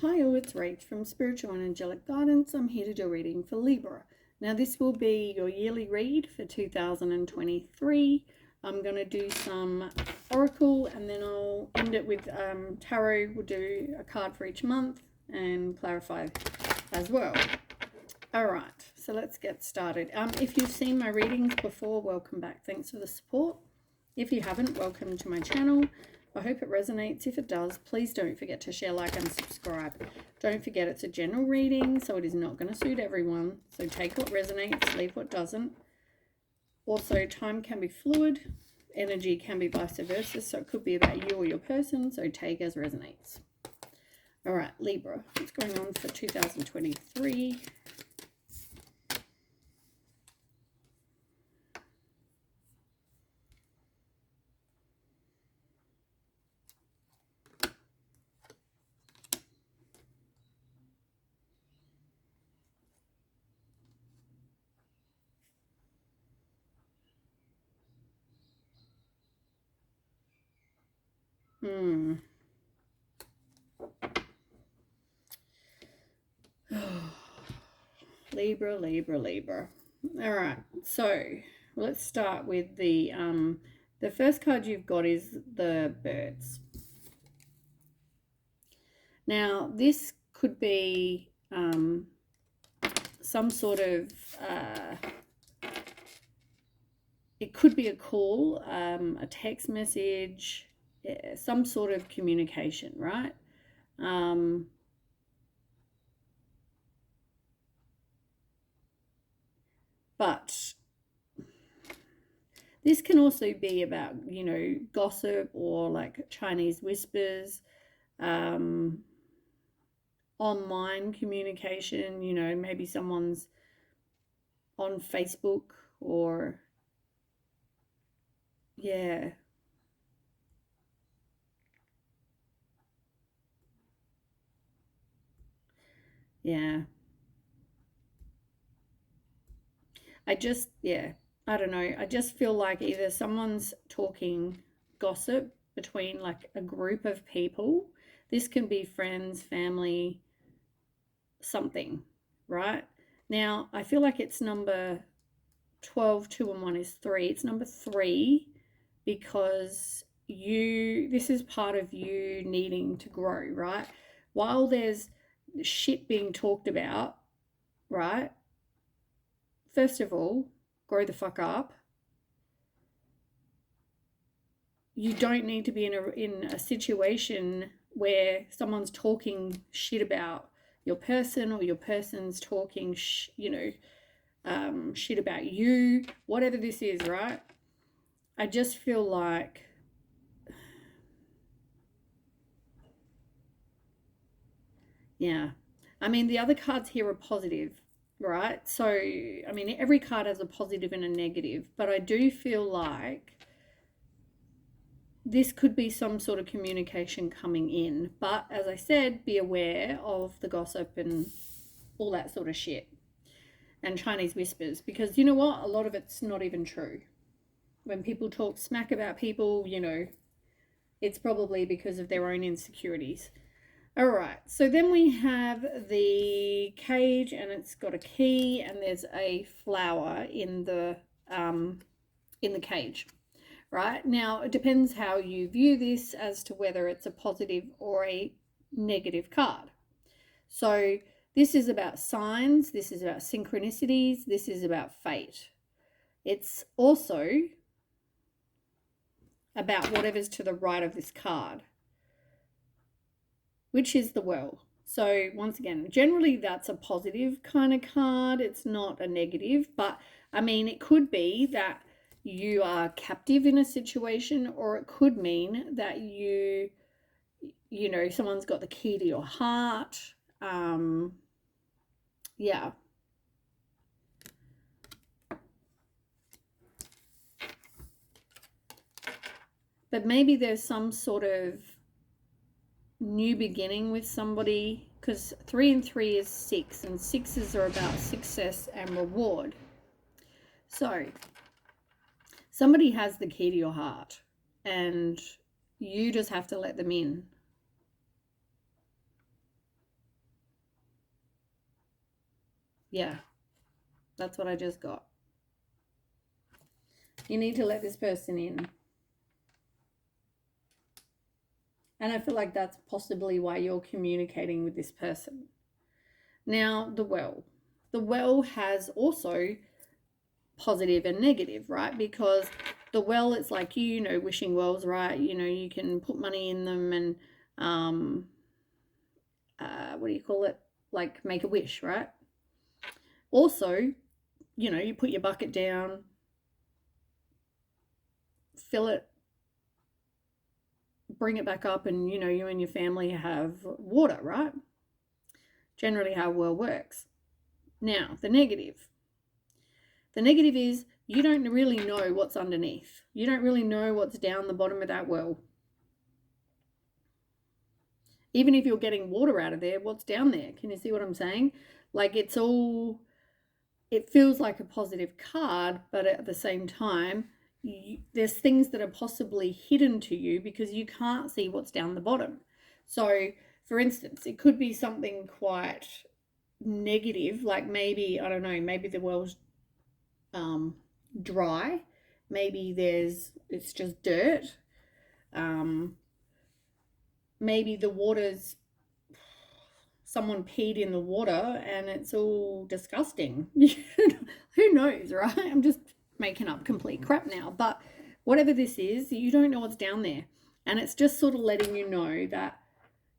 Hi all, it's Rach from Spiritual and Angelic Guidance. I'm here to do a reading for Libra. Now this will be your yearly read for 2023. I'm going to do some Oracle and then I'll end it with Tarot. We'll do a card for each month and clarify as well. Alright, so let's get started. If you've seen my readings before, welcome back. Thanks for the support. If you haven't, welcome to my channel. I hope it resonates. If it does, please don't forget to share, like, and subscribe. Don't forget it's a general reading, so it is not going to suit everyone. So take what resonates, leave what doesn't. Also, time can be fluid. Energy can be vice versa, so it could be about you or your person, so take as resonates. All right, Libra, what's going on for 2023? Libra. All right, so let's start with the first card you've got is the birds. Now this could be some sort of it could be a call, a text message, some sort of communication, right? But this can also be about, you know, gossip or like Chinese whispers, online communication, you know, maybe someone's on Facebook or, yeah. Yeah. I don't know. I just feel like either someone's talking gossip between like a group of people. This can be friends, family, something, right? Now, I feel like it's number 12, 2 and 1 is 3. It's number 3 because this is part of you needing to grow, right? While there's shit being talked about, right? First of all, grow the fuck up. You don't need to be in a situation where someone's talking shit about your person or your person's talking, shit about you, whatever this is, right? I just feel like yeah. I mean, the other cards here are positive, right? So, I mean, every card has a positive and a negative, but I do feel like this could be some sort of communication coming in. But as I said, be aware of the gossip and all that sort of shit and Chinese whispers, because you know what? A lot of it's not even true. When people talk smack about people, you know, it's probably because of their own insecurities. All right, so then we have the cage and it's got a key and there's a flower in the cage. Right, now it depends how you view this as to whether it's a positive or a negative card. So this is about signs, this is about synchronicities, this is about fate. It's also about whatever's to the right of this card, which is the well. So once again, generally that's a positive kind of card. It's not a negative, but I mean, it could be that you are captive in a situation, or it could mean that you know, someone's got the key to your heart. Yeah. But maybe there's some sort of new beginning with somebody, because 3 and 3 is 6, and 6s are about success and reward. So somebody has the key to your heart and you just have to let them in. Yeah, that's what I just got. You need to let this person in. And I feel like that's possibly why you're communicating with this person. Now, the well. The well has also positive and negative, right? Because the well, it's like, you know, wishing wells, right? You know, you can put money in them and, what do you call it? Like make a wish, right? Also, you know, you put your bucket down, fill it, bring it back up, and, you know, you and your family have water, right? Generally how a well works. Now, the negative. The negative is you don't really know what's underneath. You don't really know what's down the bottom of that well. Even if you're getting water out of there, what's down there? Can you see what I'm saying? Like it feels like a positive card, but at the same time, there's things that are possibly hidden to you because you can't see what's down the bottom. So, for instance, it could be something quite negative, like maybe, I don't know, maybe the well's dry, maybe it's just dirt, maybe the water's someone peed in the water and it's all disgusting. Who knows, right? I'm just making up complete crap now. But whatever this is, you don't know what's down there. And it's just sort of letting you know that,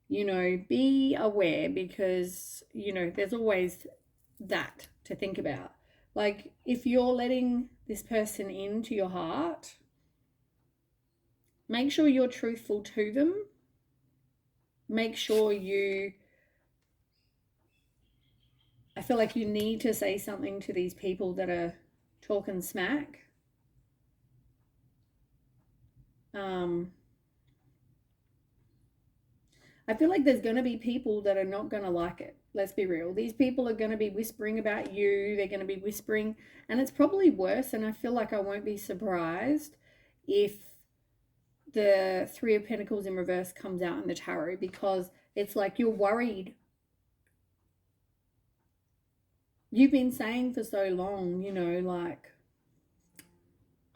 you know, be aware because, you know, there's always that to think about. Like if you're letting this person into your heart, make sure you're truthful to them. Make sure I feel like you need to say something to these people that are talking smack. I feel like there's going to be people that are not going to like it. Let's be real. These people are going to be whispering about you. They're going to be whispering, and it's probably worse. And I feel like I won't be surprised if the Three of Pentacles in reverse comes out in the tarot, because it's like you're worried. You've been saying for so long, you know, like,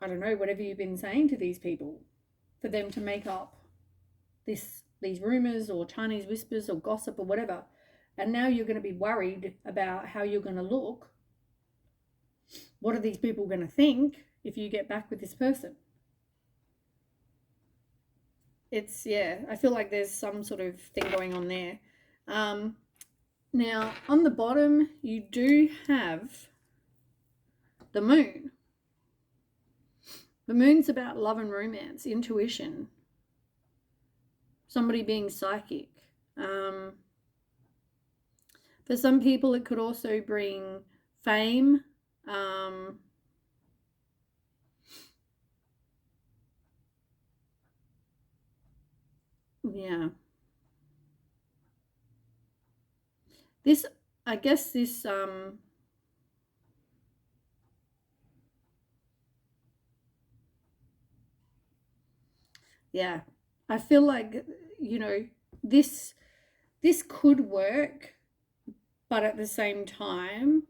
I don't know, whatever you've been saying to these people for them to make up these rumors or Chinese whispers or gossip or whatever. And now you're going to be worried about how you're going to look. What are these people going to think if you get back with this person? It's, yeah, I feel like there's some sort of thing going on there. Now, on the bottom, you do have the moon. The moon's about love and romance, intuition, somebody being psychic. For some people, it could also bring fame. Yeah. This, I guess this, yeah, I feel like, you know, this could work, but at the same time,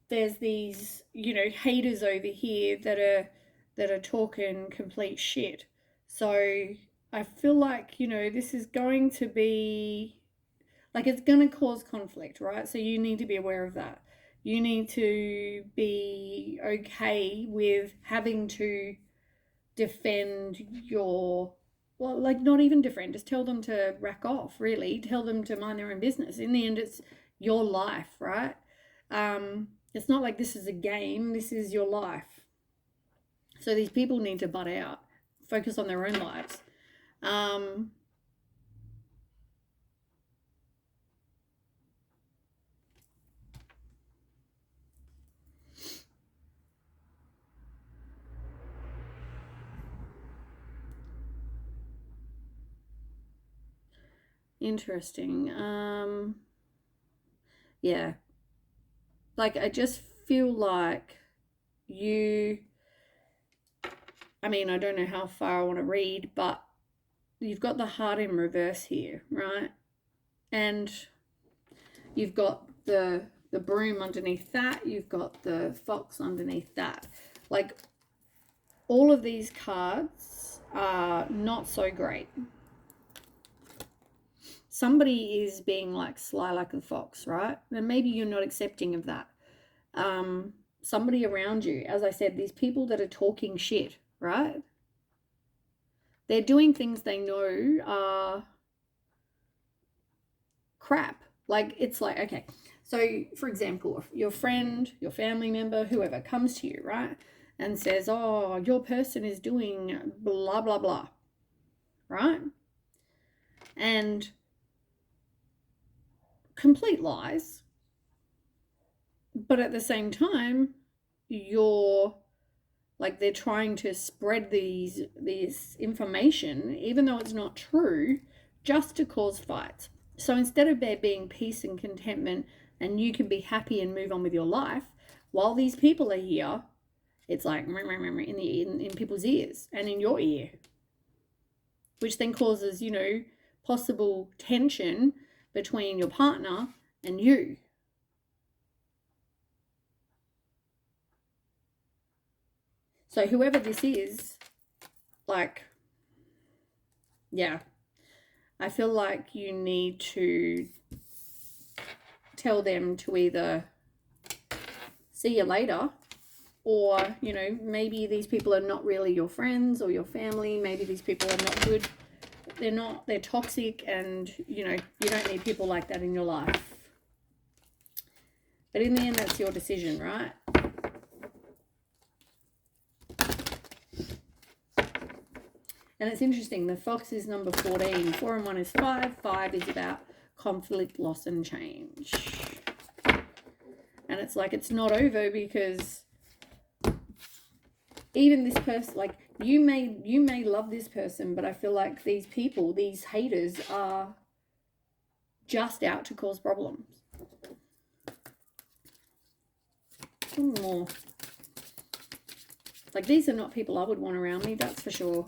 there's these, you know, haters over here that are talking complete shit. So I feel like, you know, this is going to be like, it's going to cause conflict, right? So you need to be aware of that. You need to be okay with having to defend your, well, like not even defend, just tell them to rack off, really. Tell them to mind their own business. In the end, it's your life, right? It's not like this is a game, this is your life. So these people need to butt out, focus on their own lives. Interesting. Yeah. Like, I just feel like I mean, I don't know how far I want to read, but you've got the heart in reverse here, right? And you've got the broom underneath that. You've got the fox underneath that. Like, all of these cards are not so great. Somebody is being like sly like the fox, right? And maybe you're not accepting of that. Somebody around you, as I said, these people that are talking shit, right? They're doing things they know are crap. Like, it's like, okay, so for example, your friend, your family member, whoever comes to you, right, and says, oh, your person is doing blah, blah, blah, right? And complete lies. But at the same time, you're like, they're trying to spread these information, even though it's not true, just to cause fights. So instead of there being peace and contentment and you can be happy and move on with your life, while these people are here, it's like in people's ears and in your ear, which then causes, possible tension between your partner and you. So whoever this is, like, yeah, I feel like you need to tell them to either see you later, or, maybe these people are not really your friends or your family. Maybe these people are not good. They're toxic, and, you don't need people like that in your life. But in the end, that's your decision, right? And it's interesting, the fox is number 14. 4 and 1 is 5. 5 is about conflict, loss, and change. And it's like, it's not over, because even this person, like, you may love this person, but I feel like these people, these haters, are just out to cause problems. Some more. Like, these are not people I would want around me, that's for sure.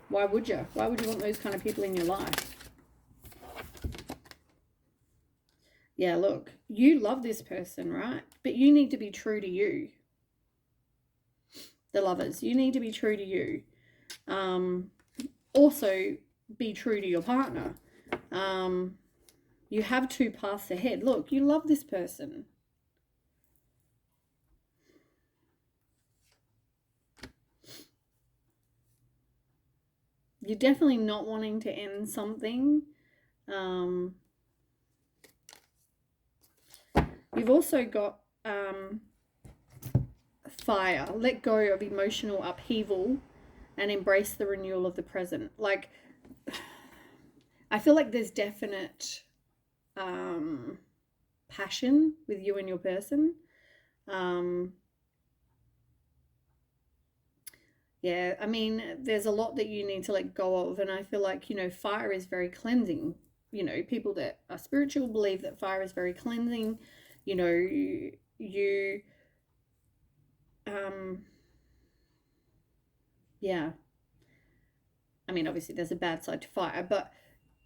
Why would you? Why would you want those kind of people in your life? Yeah, look, you love this person, right? But you need to be true to you. The lovers, you need to be true to you. Also, be true to your partner. You have two paths ahead. Look, you love this person. You're definitely not wanting to end something. You've also got fire. Let go of emotional upheaval and embrace the renewal of the present. Like, I feel like there's definite passion with you and your person. Yeah, I mean, there's a lot that you need to let go of, and I feel like, fire is very cleansing. People that are spiritual believe that fire is very cleansing. Yeah. I mean, obviously there's a bad side to fire, but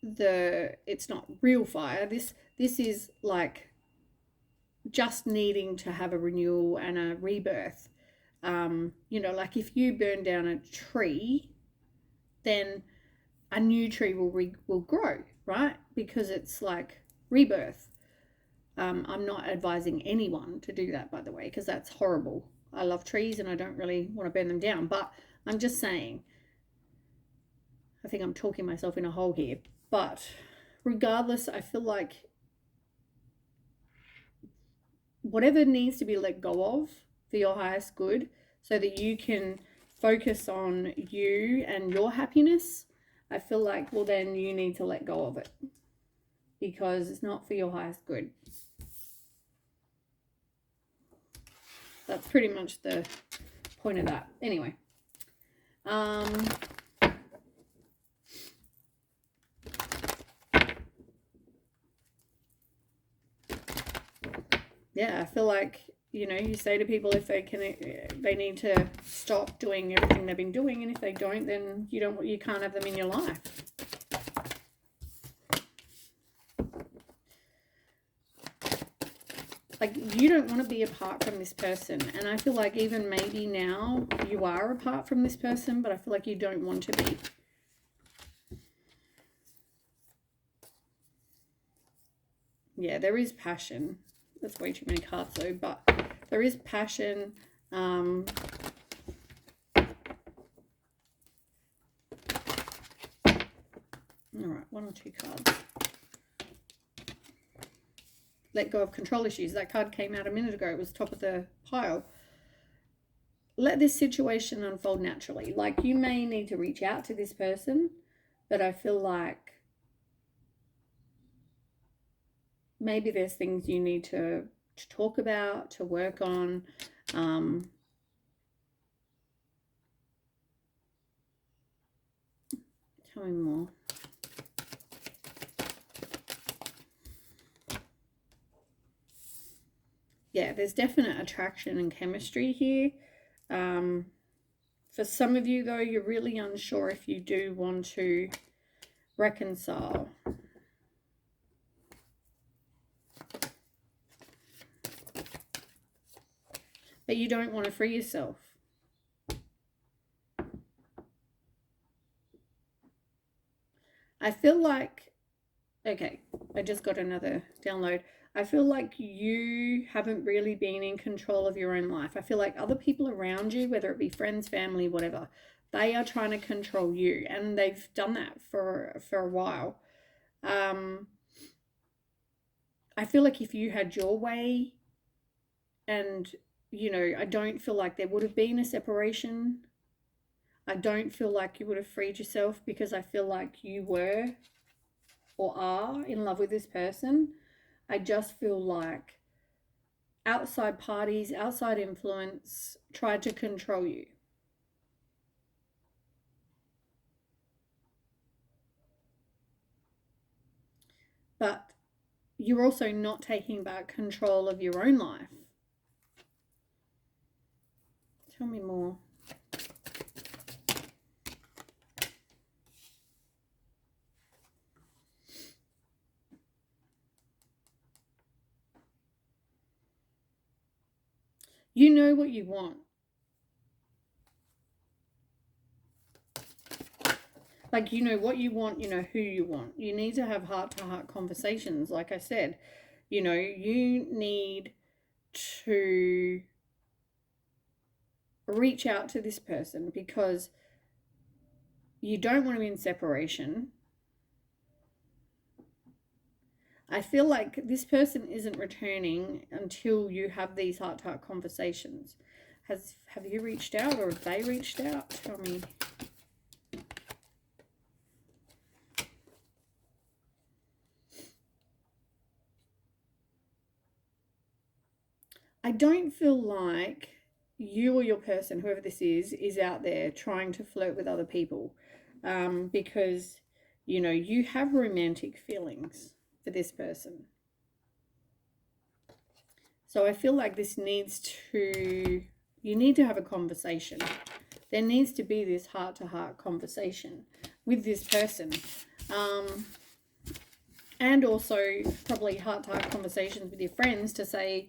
it's not real fire. This is like just needing to have a renewal and a rebirth. Like, if you burn down a tree, then a new tree will grow, right? Because it's like rebirth. I'm not advising anyone to do that, by the way, because that's horrible. I love trees and I don't really want to burn them down, but I'm just saying, I think I'm talking myself in a hole here. But regardless, I feel like whatever needs to be let go of for your highest good, so that you can focus on you and your happiness, I feel like, well, then you need to let go of it, because it's not for your highest good. That's pretty much the point of that. Anyway. Yeah, I feel like, you say to people if they need to stop doing everything they've been doing, and if they don't, then you can't have them in your life. like, you don't want to be apart from this person. And I feel like even maybe now you are apart from this person, but I feel like you don't want to be. Yeah, there is passion. That's way too many cards though, but there is passion. All right, 1 or 2 cards. Let go of control issues. That card came out a minute ago. It was top of the pile. Let this situation unfold naturally. Like, you may need to reach out to this person, but I feel like maybe there's things you need to talk about, to work on. Tell me more. Yeah, there's definite attraction and chemistry here. For some of you, though, you're really unsure if you do want to reconcile. But you don't want to free yourself. I feel like, okay, I just got another download. I feel like you haven't really been in control of your own life. I feel like other people around you, whether it be friends, family, whatever, they are trying to control you. And they've done that for a while. I feel like if you had your way, and, you know, I don't feel like there would have been a separation. I don't feel like you would have freed yourself, because I feel like you were or are in love with this person. I just feel like outside parties, outside influence tried to control you. But you're also not taking back control of your own life. Tell me more. You know what you want. Like, you know what you want, you know who you want. You need to have heart-to-heart conversations. Like I said, you know, you need to reach out to this person, because you don't want to be in separation. I feel like this person isn't returning until you have these heart-to-heart conversations. Have you reached out, or have they reached out? Tell me. I don't feel like you or your person, whoever this is out there trying to flirt with other people, because, you know, you have romantic feelings for this person. So I feel like this needs to, you need to have a conversation. There needs to be this heart-to-heart conversation with this person. And also probably heart-to-heart conversations with your friends, to say,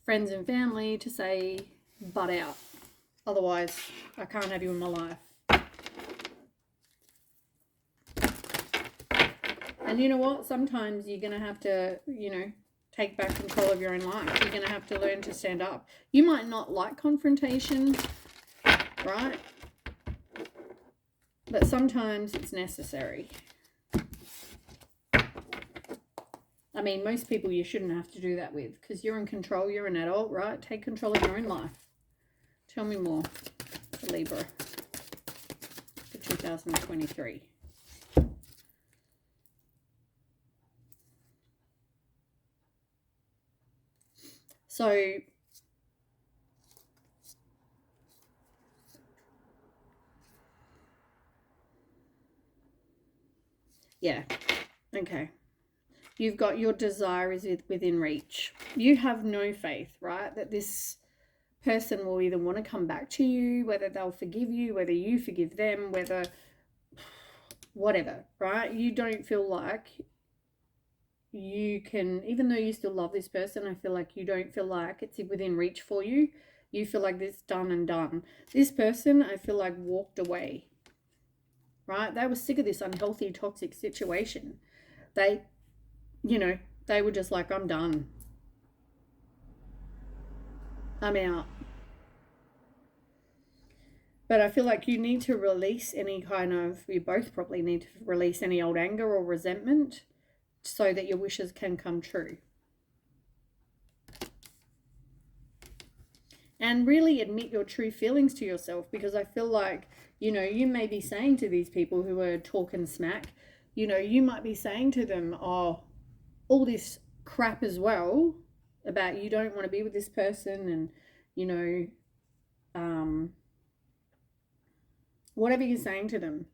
friends and family, to say, butt out. Otherwise, I can't have you in my life. And you know what? Sometimes you're going to have to, you know, take back control of your own life. You're going to have to learn to stand up. You might not like confrontation, right? But sometimes it's necessary. I mean, most people you shouldn't have to do that with, because you're in control. You're an adult, right? Take control of your own life. Tell me more for Libra for 2023. So, yeah, okay. You've got your desire is within reach. You have no faith, right, that this person will either want to come back to you, whether they'll forgive you, whether you forgive them, whether whatever, right? You don't feel like you can, even though you still love this person, I feel like you don't feel like it's within reach for you. You feel like this done and done. This person, I feel like, walked away, right? They were sick of this unhealthy, toxic situation. They, you know, they were just like, I'm done. I'm out. But I feel like you need to release any kind of, you both probably need to release any old anger or resentment so that your wishes can come true. And really admit your true feelings to yourself, because I feel like, you know, you may be saying to these people who are talking smack, you know, you might be saying to them, oh, all this crap as well about you don't want to be with this person, and, you know, whatever you're saying to them.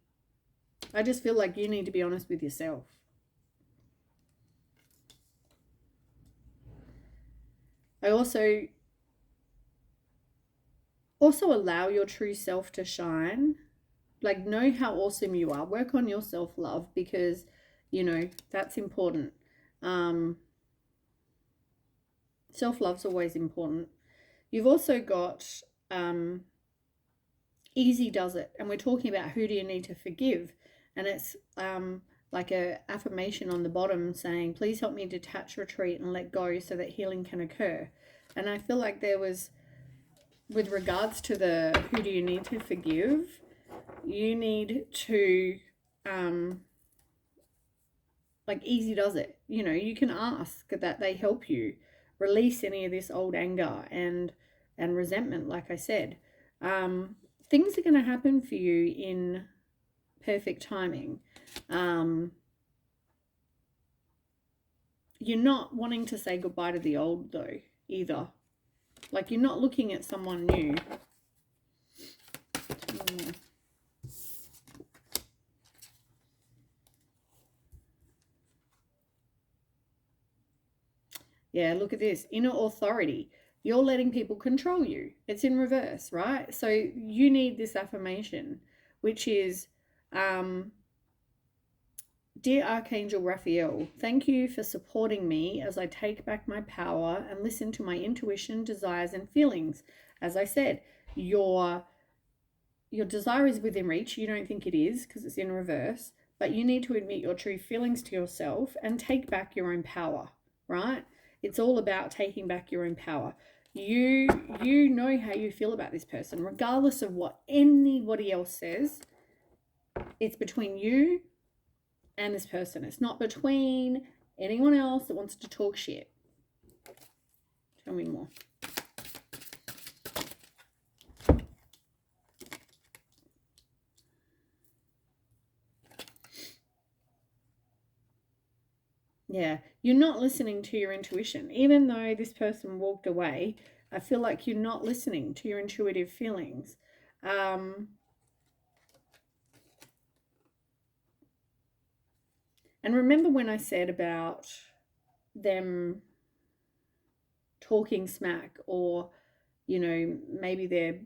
I just feel like you need to be honest with yourself. I also allow your true self to shine. Like, know how awesome you are. Work on your self-love, because, you know, that's important. Self-love's always important. You've also got easy does it, and we're talking about who do you need to forgive, and it's like a affirmation on the bottom saying, please help me detach, retreat, and let go so that healing can occur. And I feel like there was, with regards to the who do you need to forgive, you need to like, easy does it. You know, you can ask that they help you release any of this old anger and resentment. Like I said, things are going to happen for you in perfect timing. You're not wanting to say goodbye to the old though either. Like, you're not looking at someone new. Yeah, look at this. Inner authority. You're letting people control you. It's in reverse, right? So you need this affirmation, which is, Dear Archangel Raphael, thank you for supporting me as I take back my power and listen to my intuition, desires, and feelings. As I said, your desire is within reach. You don't think it is because it's in reverse, but you need to admit your true feelings to yourself and take back your own power, right? It's all about taking back your own power. You know how you feel about this person, regardless of what anybody else says. It's between you and this person. It's not between anyone else that wants to talk shit. Tell me more. Yeah, you're not listening to your intuition. Even though this person walked away, I feel like you're not listening to your intuitive feelings. And remember when I said about them talking smack, or, you know, maybe they're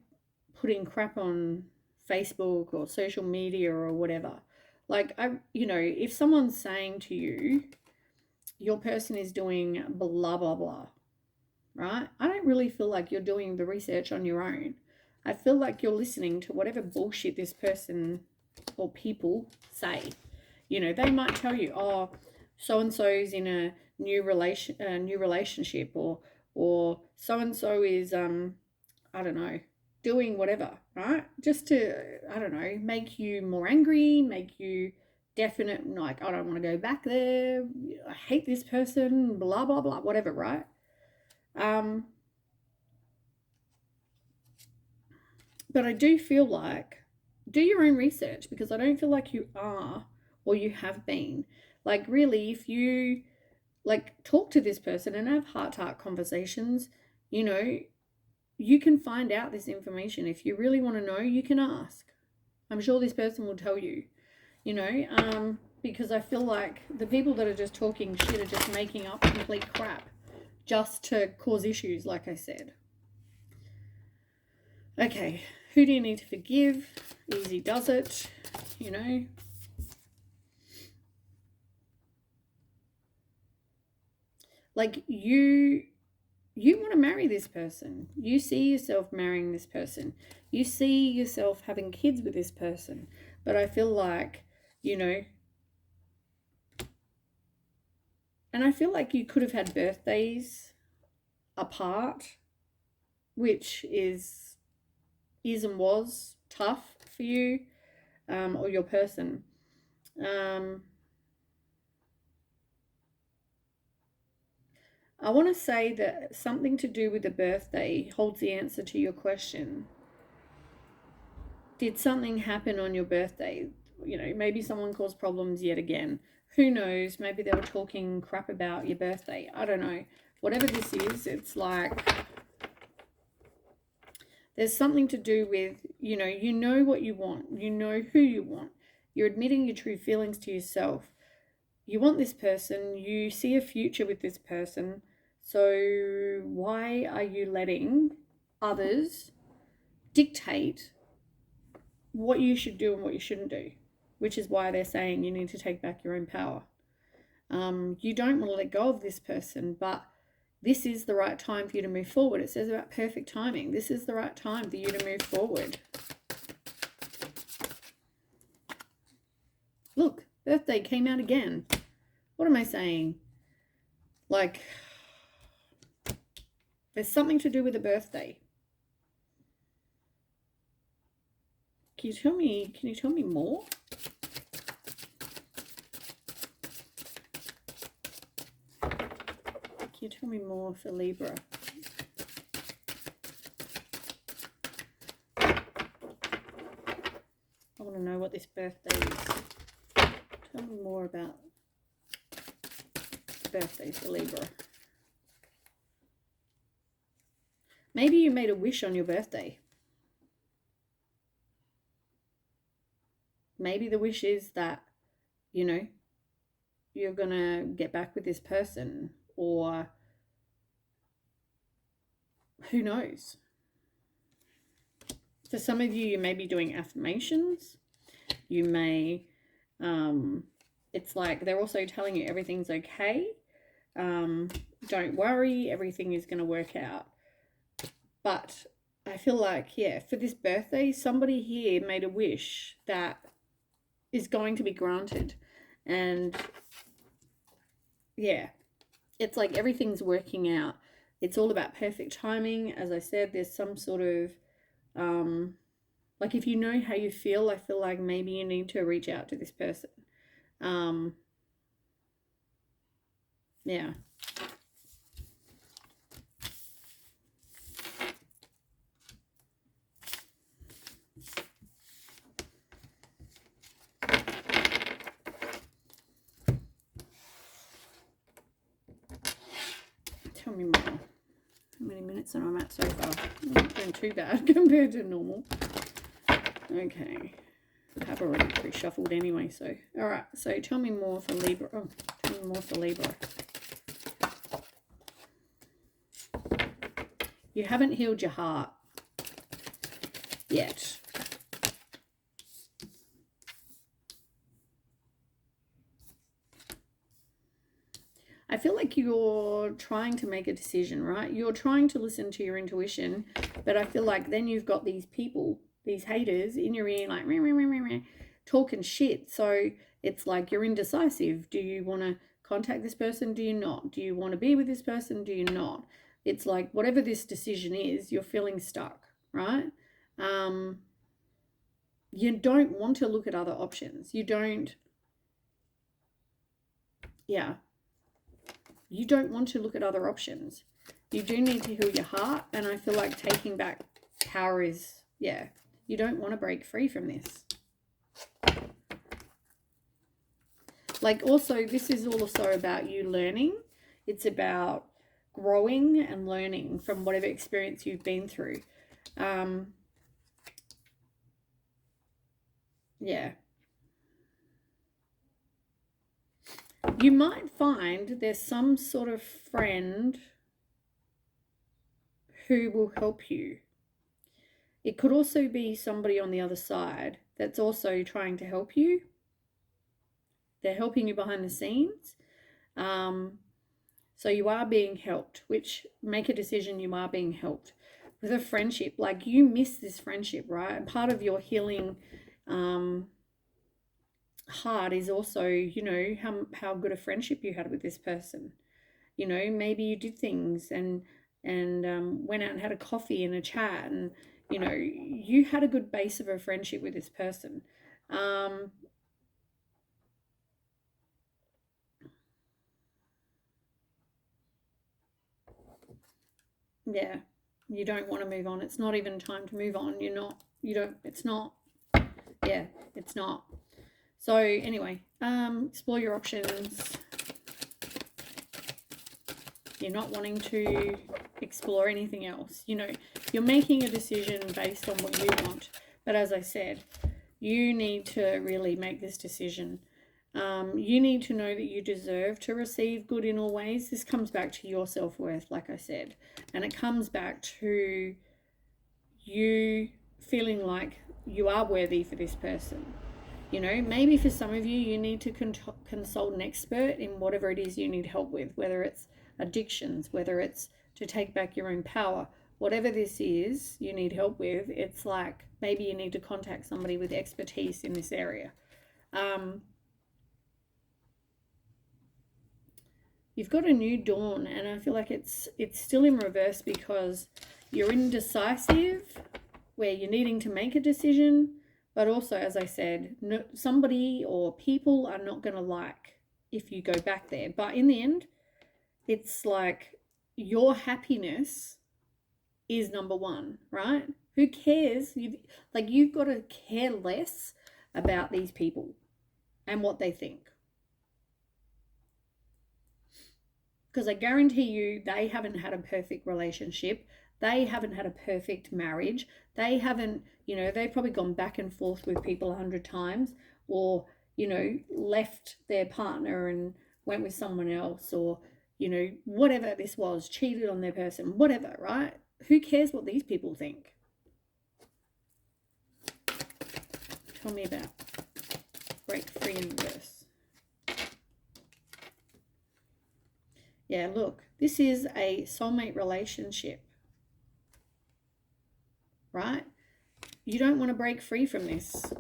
putting crap on Facebook or social media or whatever. Like, you know, if someone's saying to you, your person is doing blah, blah, blah, right? I don't really feel like you're doing the research on your own. I feel like you're listening to whatever bullshit this person or people say. You know, they might tell you, oh, so-and-so's in a new relationship, or so-and-so is, I don't know, doing whatever, right? Just to, I don't know, make you more angry, make you definite, like, I don't want to go back there, I hate this person, blah, blah, blah, whatever, right? But I do feel like, do your own research, because I don't feel like you are, or you have been. Like, really, if you, like, talk to this person and have heart-to-heart conversations, you know, you can find out this information. If you really want to know, you can ask. I'm sure this person will tell you, you know, because I feel like the people that are just talking shit are just making up complete crap just to cause issues, like I said. Okay, who do you need to forgive? Easy does it, you know. Like you want to marry this person. You see yourself marrying this person. You see yourself having kids with this person. But I feel like, you know, and I feel like you could have had birthdays apart, which is and was tough for you, or your person. I want to say that something to do with the birthday holds the answer to your question. Did something happen on your birthday? You know, maybe someone caused problems yet again. Who knows? Maybe they were talking crap about your birthday. I don't know. Whatever this is, it's like there's something to do with, you know what you want. You know who you want. You're admitting your true feelings to yourself. You want this person. You see a future with this person. So why are you letting others dictate what you should do and what you shouldn't do? Which is why they're saying you need to take back your own power. You don't want to let go of this person, but this is the right time for you to move forward. It says about perfect timing. This is the right time for you to move forward. Look, birthday came out again. What am I saying? Like, there's something to do with a birthday. Can you tell me more? Can you tell me more for Libra? I want to know what this birthday is. Tell me more about birthdays for Libra. Maybe you made a wish on your birthday. Maybe the wish is that, you know, you're going to get back with this person, or who knows? For some of you, you may be doing affirmations. You may, it's like they're also telling you everything's okay. Don't worry, everything is going to work out. But I feel like, yeah, for this birthday, somebody here made a wish that is going to be granted. And yeah, it's like everything's working out. It's all about perfect timing. As I said, there's some sort of, like if you know how you feel, I feel like maybe you need to reach out to this person. Yeah. Tell me more. How many minutes am I at so far? Not doing too bad compared to normal. Okay. I've already pre-shuffled anyway, so. Alright, so tell me more for Libra. Oh, tell me more for Libra. You haven't healed your heart yet. I feel like you're trying to make a decision, right? You're trying to listen to your intuition, but I feel like then you've got these people, these haters in your ear, like talking shit. So it's like you're indecisive. Do you want to contact this person? Do you not? Do you want to be with this person? Do you not? It's like whatever this decision is, you're feeling stuck, right? You don't want to look at other options. You don't, yeah. You don't want to look at other options. You do need to heal your heart, and I feel like taking back power is, yeah, you don't want to break free from this. Like also, this is also about you learning. It's about growing and learning from whatever experience you've been through. Yeah. You might find there's some sort of friend who will help you. It could also be somebody on the other side that's also trying to help you. They're helping you behind the scenes. So you are being helped, which make a decision, you are being helped. With a friendship, like you miss this friendship, right? And part of your healing heart is also, how good a friendship you had with this person. Maybe you did things and went out and had a coffee and a chat, and you had a good base of a friendship with this person. Yeah, you don't want to move on. It's not even time to move on. It's not. Yeah, it's not. So anyway, explore your options. You're not wanting to explore anything else. You're making a decision based on what you want. But as I said, you need to really make this decision. You need to know that you deserve to receive good in all ways. This comes back to your self-worth, like I said. And it comes back to you feeling like you are worthy for this person. Maybe for some of you, you need to consult an expert in whatever it is you need help with, whether it's addictions, whether it's to take back your own power, whatever this is you need help with. It's like maybe you need to contact somebody with expertise in this area. You've got a new dawn, and I feel like it's still in reverse because you're indecisive, where you're needing to make a decision, but also, as I said, somebody or people are not going to like if you go back there. But in the end, it's like your happiness is number one, right? Who cares? You've got to care less about these people and what they think. Because I guarantee you they haven't had a perfect relationship. They haven't had a perfect marriage. They haven't, they've probably gone back and forth with people 100 times, or, left their partner and went with someone else, or, whatever this was, cheated on their person, whatever, right? Who cares what these people think? Tell me about break free in reverse. Yeah, look, this is a soulmate relationship, right? You don't want to break free from this.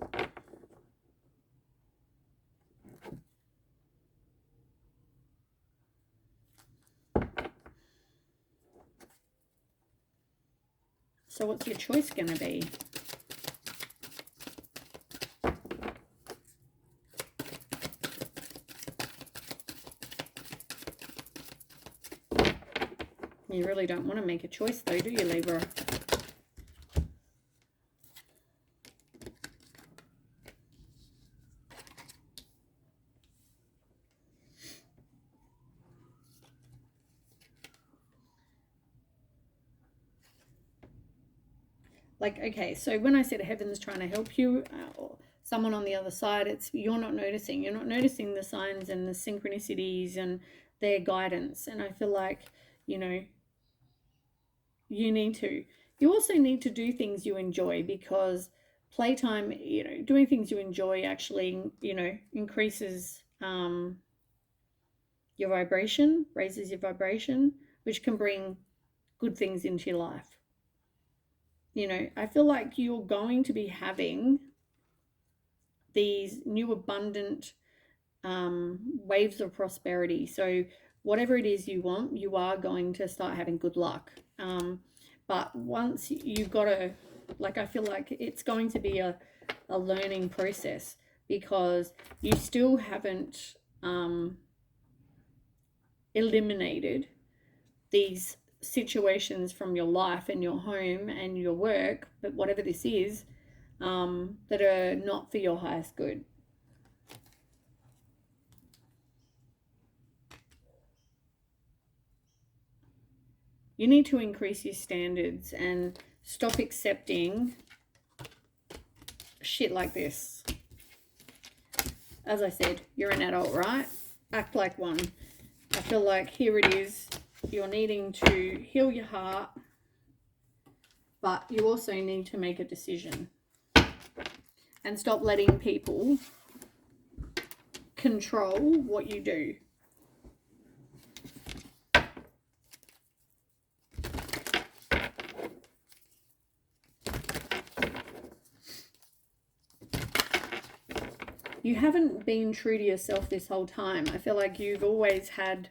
So what's your choice going to be? You really don't want to make a choice though, do you, Libra? Like, okay, so when I said heaven's trying to help you, or someone on the other side, you're not noticing. You're not noticing the signs and the synchronicities and their guidance. And I feel like, you need to. You also need to do things you enjoy, because playtime, doing things you enjoy actually, increases your vibration, raises your vibration, which can bring good things into your life. I feel like you're going to be having these new abundant waves of prosperity. So whatever it is you want, you are going to start having good luck. But once you've got to, I feel like it's going to be a learning process, because you still haven't eliminated these situations from your life and your home and your work, but whatever this is, that are not for your highest good. You need to increase your standards and stop accepting shit like this. As I said, you're an adult, right? Act like one. I feel like here it is. You're needing to heal your heart, but you also need to make a decision and stop letting people control what you do. You haven't been true to yourself this whole time. I feel like you've always had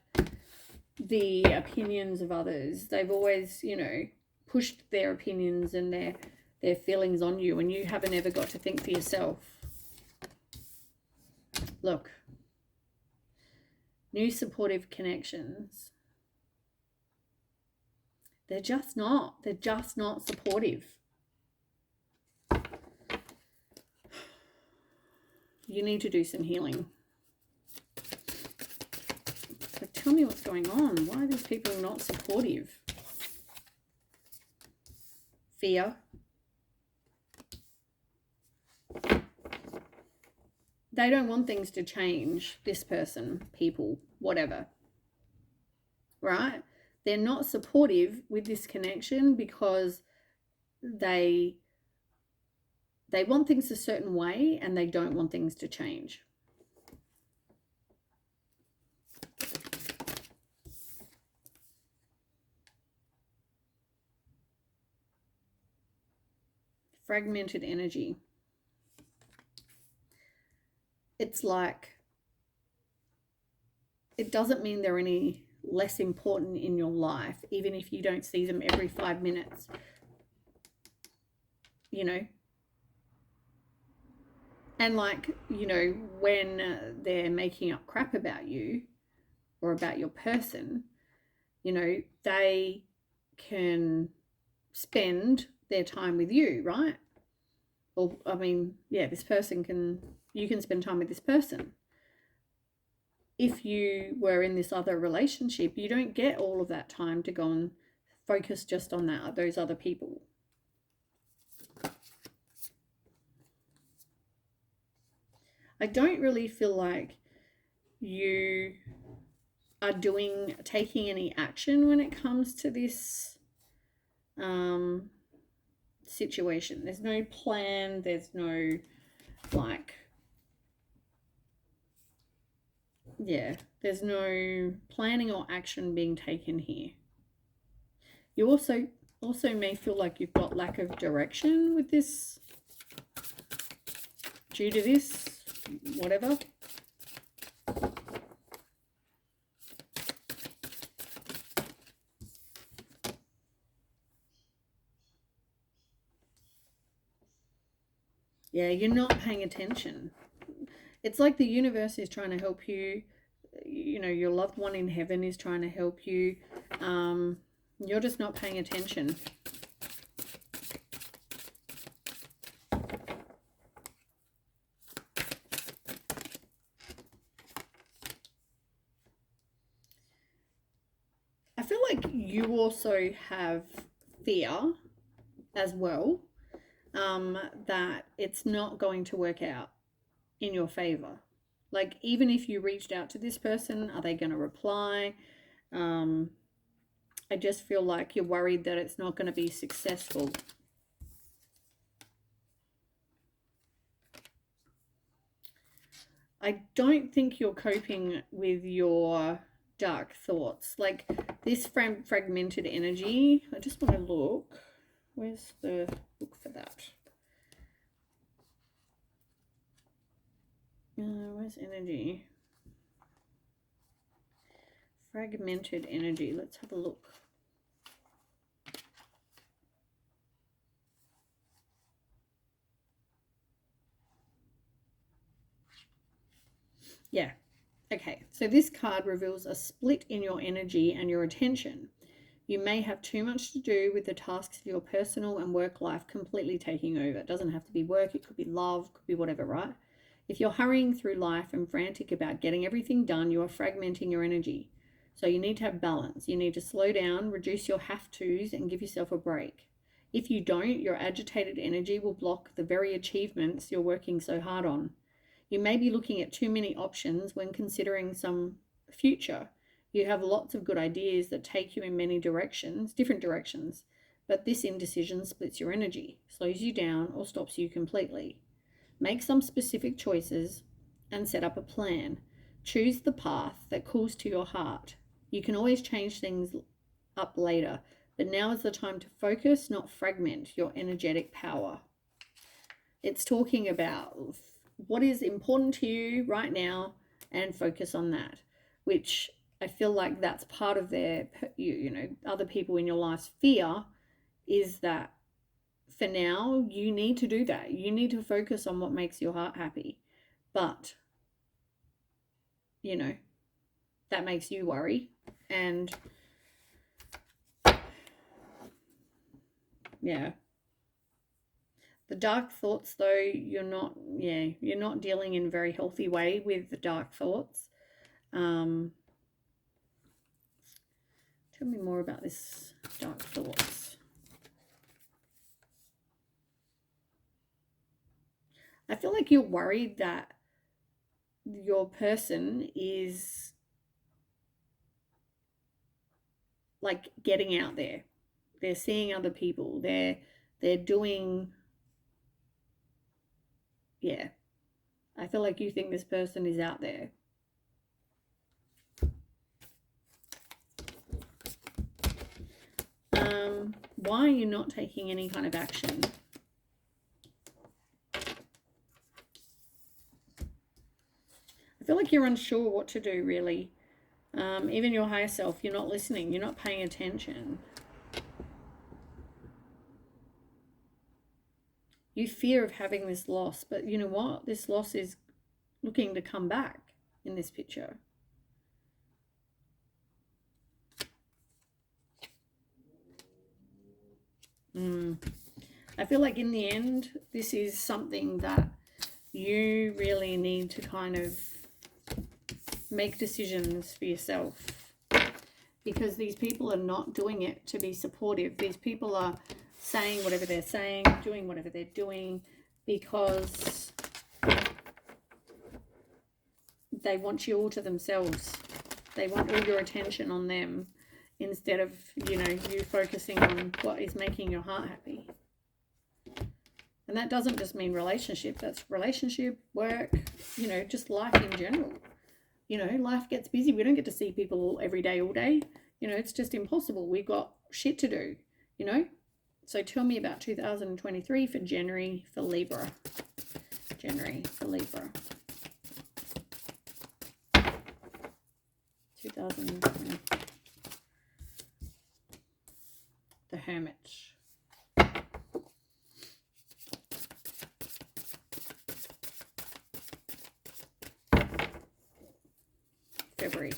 the opinions of others. They've always, you know, pushed their opinions and their feelings on you, and you haven't ever got to think for yourself. Look, new supportive connections. They're just not supportive. You need to do some healing. So tell me what's going on. Why are these people not supportive? Fear. They don't want things to change. This person, people, whatever. Right? They're not supportive with this connection because they want things a certain way and they don't want things to change. Fragmented energy. It's like, it doesn't mean they're any less important in your life, even if you don't see them every 5 minutes. You know? And like, you know, when they're making up crap about you or about your person, you know, they can spend their time with you, right? Or, I mean, yeah, you can spend time with this person. If you were in this other relationship, you don't get all of that time to go and focus just on those other people. I don't really feel like you are taking any action when it comes to this situation. There's no plan. There's no, like, yeah, there's no planning or action being taken here. You also may feel like you've got lack of direction with this, due to this, whatever. Yeah, you're not paying attention. It's like the universe is trying to help you. You know, your loved one in heaven is trying to help you. You're just not paying attention. I feel like you also have fear as well, that it's not going to work out in your favor. Like, even if you reached out to this person, are they going to reply? I just feel like you're worried that it's not going to be successful. I don't think you're coping with your dark thoughts. Like, this fragmented energy, I just want to look. Where's the book for that? Where's energy? Fragmented energy. Let's have a look. Yeah. Okay. So this card reveals a split in your energy and your attention. You may have too much to do with the tasks of your personal and work life completely taking over. It doesn't have to be work. It could be love, could be whatever, right? If you're hurrying through life and frantic about getting everything done, you are fragmenting your energy. So you need to have balance. You need to slow down, reduce your have-tos, and give yourself a break. If you don't, your agitated energy will block the very achievements you're working so hard on. You may be looking at too many options when considering some future. You have lots of good ideas that take you in many directions, different directions, but this indecision splits your energy, slows you down, or stops you completely. Make some specific choices and set up a plan. Choose the path that calls to your heart. You can always change things up later, but now is the time to focus, not fragment your energetic power. It's talking about what is important to you right now and focus on that, which I feel like that's part of their, you know, other people in your life's fear is that for now, you need to do that. You need to focus on what makes your heart happy. But, you know, that makes you worry. And yeah. The dark thoughts, though, you're not dealing in a very healthy way with the dark thoughts. Tell me more about this dark thoughts. I feel like you're worried that your person is like getting out there. They're seeing other people. They're doing, yeah. I feel like you think this person is out there. Why are you not taking any kind of action? I feel like you're unsure what to do, really. Even your higher self, you're not listening. You're not paying attention. You fear of having this loss, but you know what? This loss is looking to come back in this picture. I feel like in the end, this is something that you really need to kind of make decisions for yourself, because these people are not doing it to be supportive. These people are saying whatever they're saying, doing whatever they're doing, because they want you all to themselves. They want all your attention on them instead of, you know, you focusing on what is making your heart happy. And that doesn't just mean relationship. That's relationship, work, you know, just life in general. You know, life gets busy. We don't get to see people every day, all day. You know, it's just impossible. We've got shit to do, you know. So tell me about 2023 for January for Libra. January for Libra. 2020. The Hermit. February.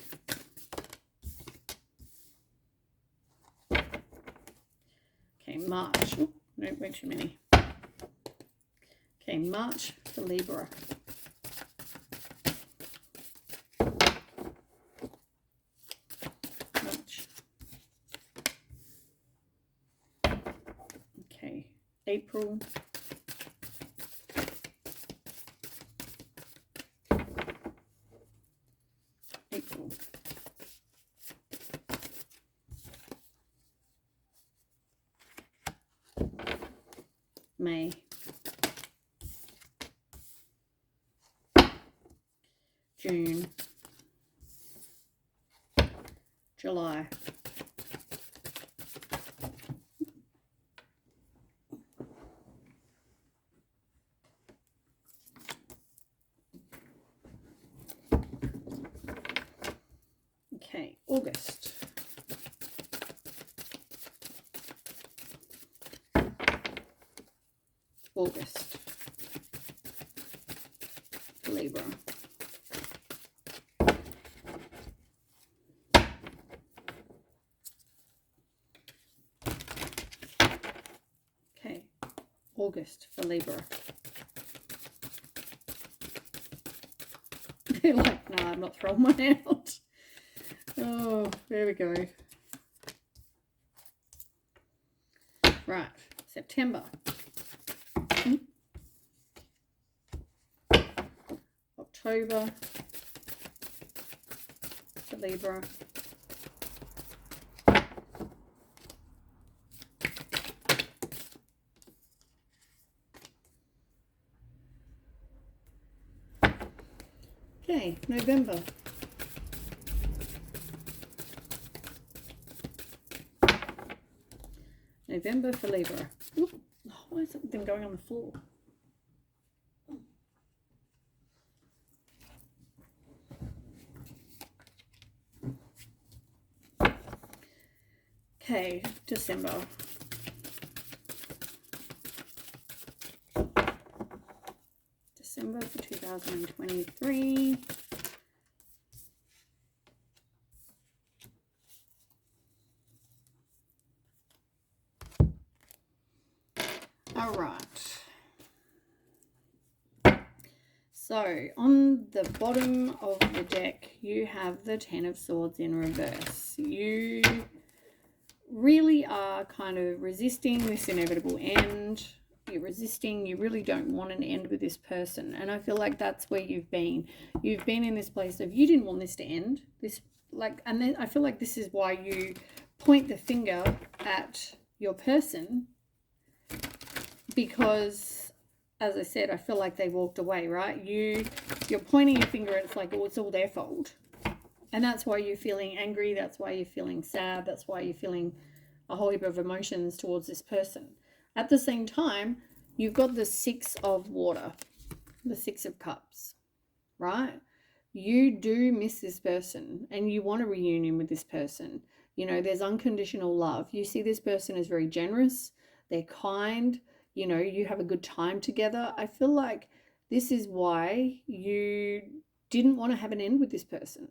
Okay, March. Ooh, no, way too many. Okay, March for Libra. March. Okay, April. April. May. June. July. Okay, August. August. Libra. Okay, August for Libra. They're like, no, I'm not throwing one out. Oh, there we go. Right, September. October for Libra. Okay, November. November for Libra. Ooh, why is something going on the floor? Okay, December. December for 2023. All right. So on the bottom of the deck, you have the Ten of Swords in reverse. You really are kind of resisting this inevitable end. You're resisting, you really don't want an end with this person. And I feel like that's where you've been. You've been in this place of you didn't want this to end. And then I feel like this is why you point the finger at your person, because as I said, I feel like they walked away, right? You're pointing your finger and it's like, oh, it's all their fault. And that's why you're feeling angry. That's why you're feeling sad. That's why you're feeling a whole heap of emotions towards this person. At the same time, you've got the Six of Water, the Six of Cups, right? You do miss this person and you want a reunion with this person. You know, there's unconditional love. You see this person as very generous. They're kind. You know, you have a good time together. I feel like this is why you didn't want to have an end with this person.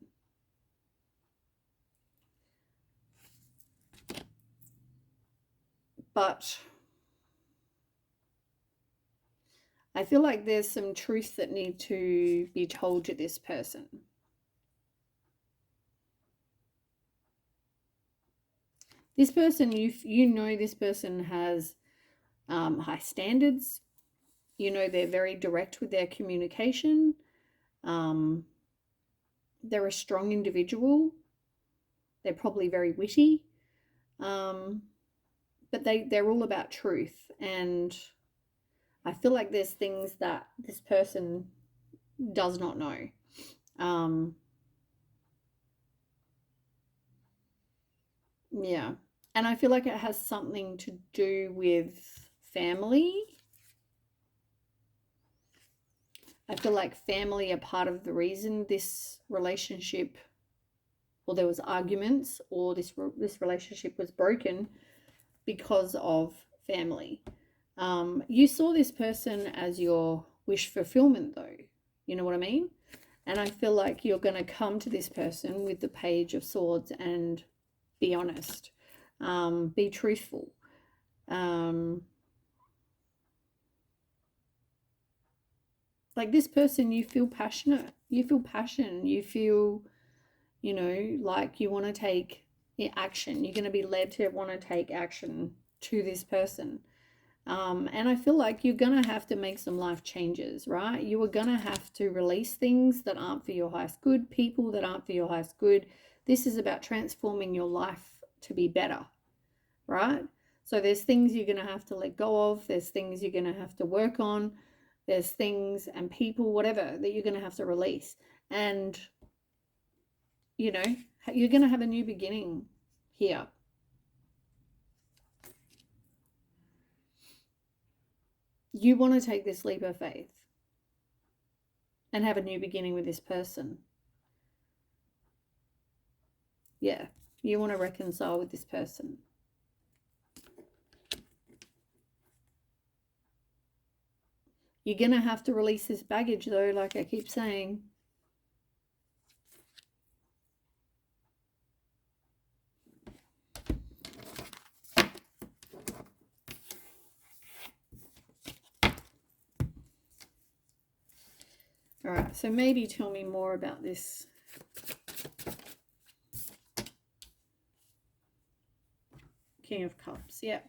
But I feel like there's some truths that need to be told to this person. This person, you know this person has high standards. You know they're very direct with their communication. They're a strong individual. They're probably very witty. But they're all about truth. And I feel like there's things that this person does not know. Yeah. And I feel like it has something to do with family. I feel like family are part of the reason this relationship, or there was arguments, or this relationship was broken because of family. You saw this person as your wish fulfillment, though. You know what I mean? And I feel like you're going to come to this person with the Page of Swords and be honest, be truthful. Like this person, you feel passionate. You feel passion. You feel, you know, like you want to take action. You're going to be led to want to take action to this person. And I feel like you're going to have to make some life changes, right? You are going to have to release things that aren't for your highest good, people that aren't for your highest good. This is about transforming your life to be better, right? So there's things you're going to have to let go of. There's things you're going to have to work on. There's things and people, whatever, that you're going to have to release. And, you know, you're going to have a new beginning here. You want to take this leap of faith and have a new beginning with this person. Yeah, you want to reconcile with this person. You're going to have to release this baggage, though, like I keep saying. All right, so maybe tell me more about this. King of Cups, yeah.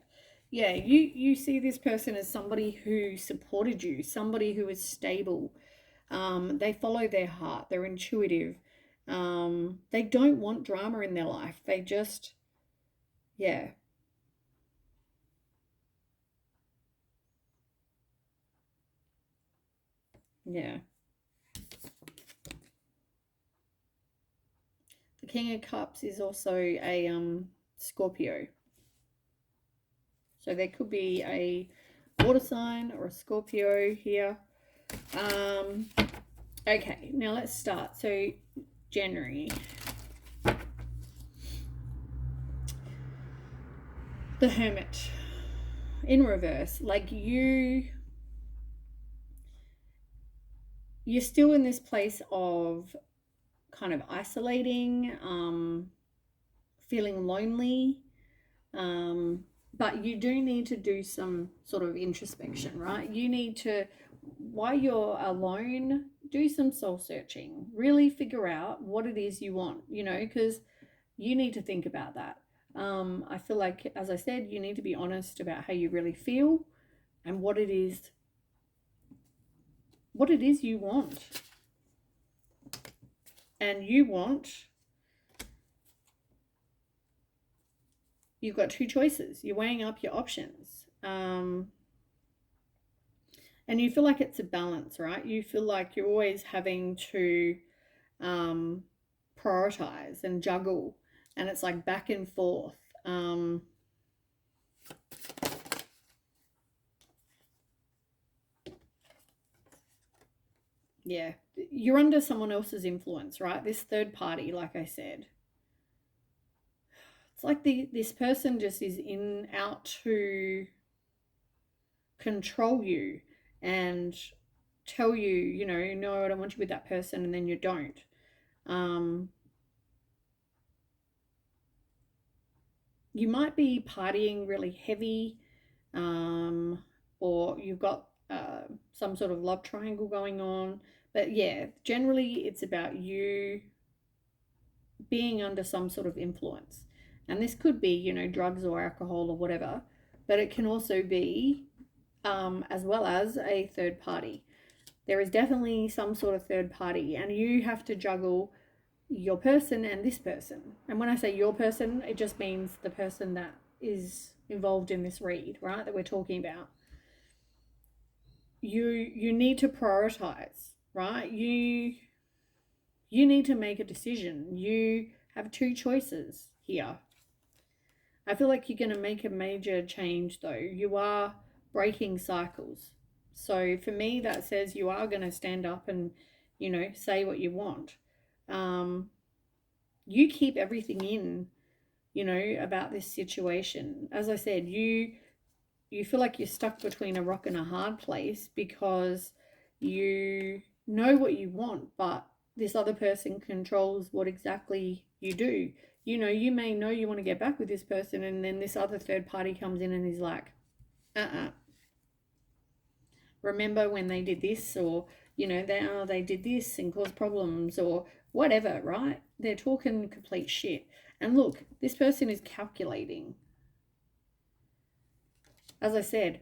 Yeah, you see this person as somebody who supported you, somebody who is stable. They follow their heart. They're intuitive. They don't want drama in their life. They just, yeah. Yeah. The King of Cups is also a Scorpio. So there could be a water sign or a Scorpio here. Okay, now let's start. So January. the Hermit in reverse. Like you're still in this place of kind of isolating, feeling lonely, but you do need to do some sort of introspection, right? You need to, while you're alone, do some soul searching. Really figure out what it is you want, because you need to think about that. I feel like, as I said, you need to be honest about how you really feel and what it is you want. And you've got two choices. You're weighing up your options. And you feel like it's a balance, right? You feel like you're always having to prioritize and juggle, and it's like back and forth. Yeah, you're under someone else's influence, right? This third party, like I said. It's like this person just is out to control you and tell you, no, I don't want you with that person, and then you don't. You might be partying really heavy, or you've got some sort of love triangle going on. But yeah, generally it's about you being under some sort of influence. And this could be, drugs or alcohol or whatever, but it can also be as well as a third party. There is definitely some sort of third party, and you have to juggle your person and this person. And when I say your person, it just means the person that is involved in this read, right? That we're talking about. You need to prioritize, right? You need to make a decision. You have two choices here. I feel like you're going to make a major change though. You are breaking cycles. So for me, that says you are going to stand up and, say what you want. You keep everything in, about this situation. As I said, you feel like you're stuck between a rock and a hard place because you know what you want, but this other person controls what exactly you do. You may know you want to get back with this person, and then this other third party comes in and is like, remember when they did this, or they did this and caused problems, or whatever, right? They're talking complete shit. And look, this person is calculating. As I said,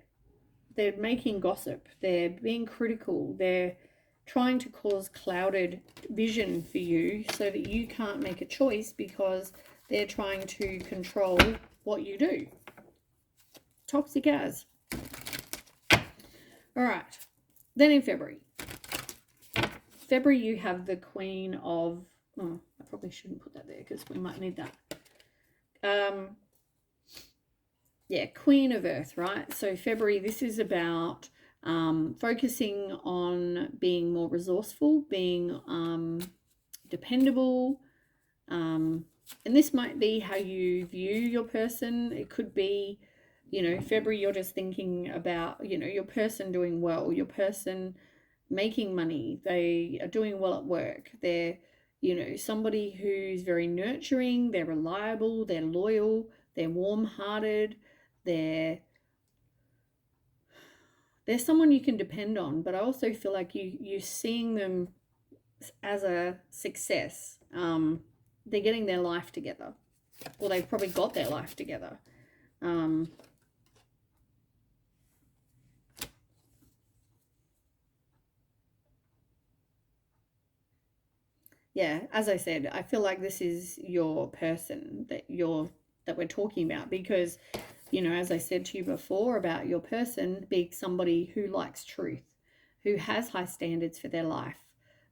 they're making gossip, they're being critical, they're trying to cause clouded vision for you so that you can't make a choice because they're trying to control what you do. Toxic as. All right. Then in February, you have the Queen of... Oh, I probably shouldn't put that there because we might need that. Yeah, Queen of Earth, right? So February, this is about focusing on being more resourceful, being dependable. And this might be how you view your person. It could be, February, you're just thinking about, your person doing well, your person making money, they are doing well at work, they're, somebody who's very nurturing, they're reliable, they're loyal, they're warm-hearted, they're someone you can depend on. But I also feel like you're seeing them as a success. They're getting their life together, or they've probably got their life together. Yeah, as I said, I feel like this is your person that we're talking about, because as I said to you before about your person being somebody who likes truth, who has high standards for their life.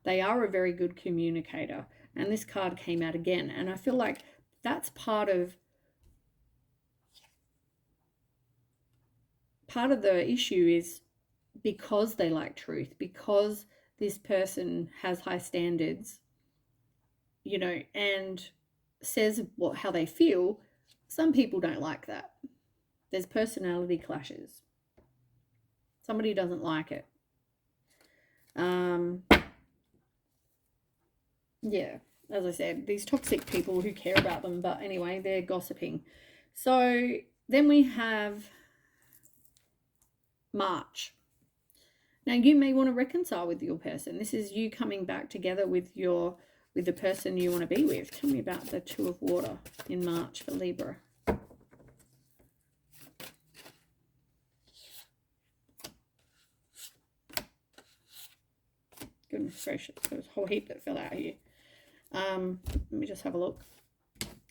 They are a very good communicator, and this card came out again, and I feel like that's part of the issue is because they like truth, because this person has high standards, and says how they feel. Some people don't like that. There's personality clashes. Somebody doesn't like it. Yeah, as I said, these toxic people who care about them, but anyway, they're gossiping. So then we have March. Now you may want to reconcile with your person. This is you coming back together with the person you want to be with. Tell me about the Two of Water in March for Libra. Goodness gracious, there was a whole heap that fell out here. Let me just have a look.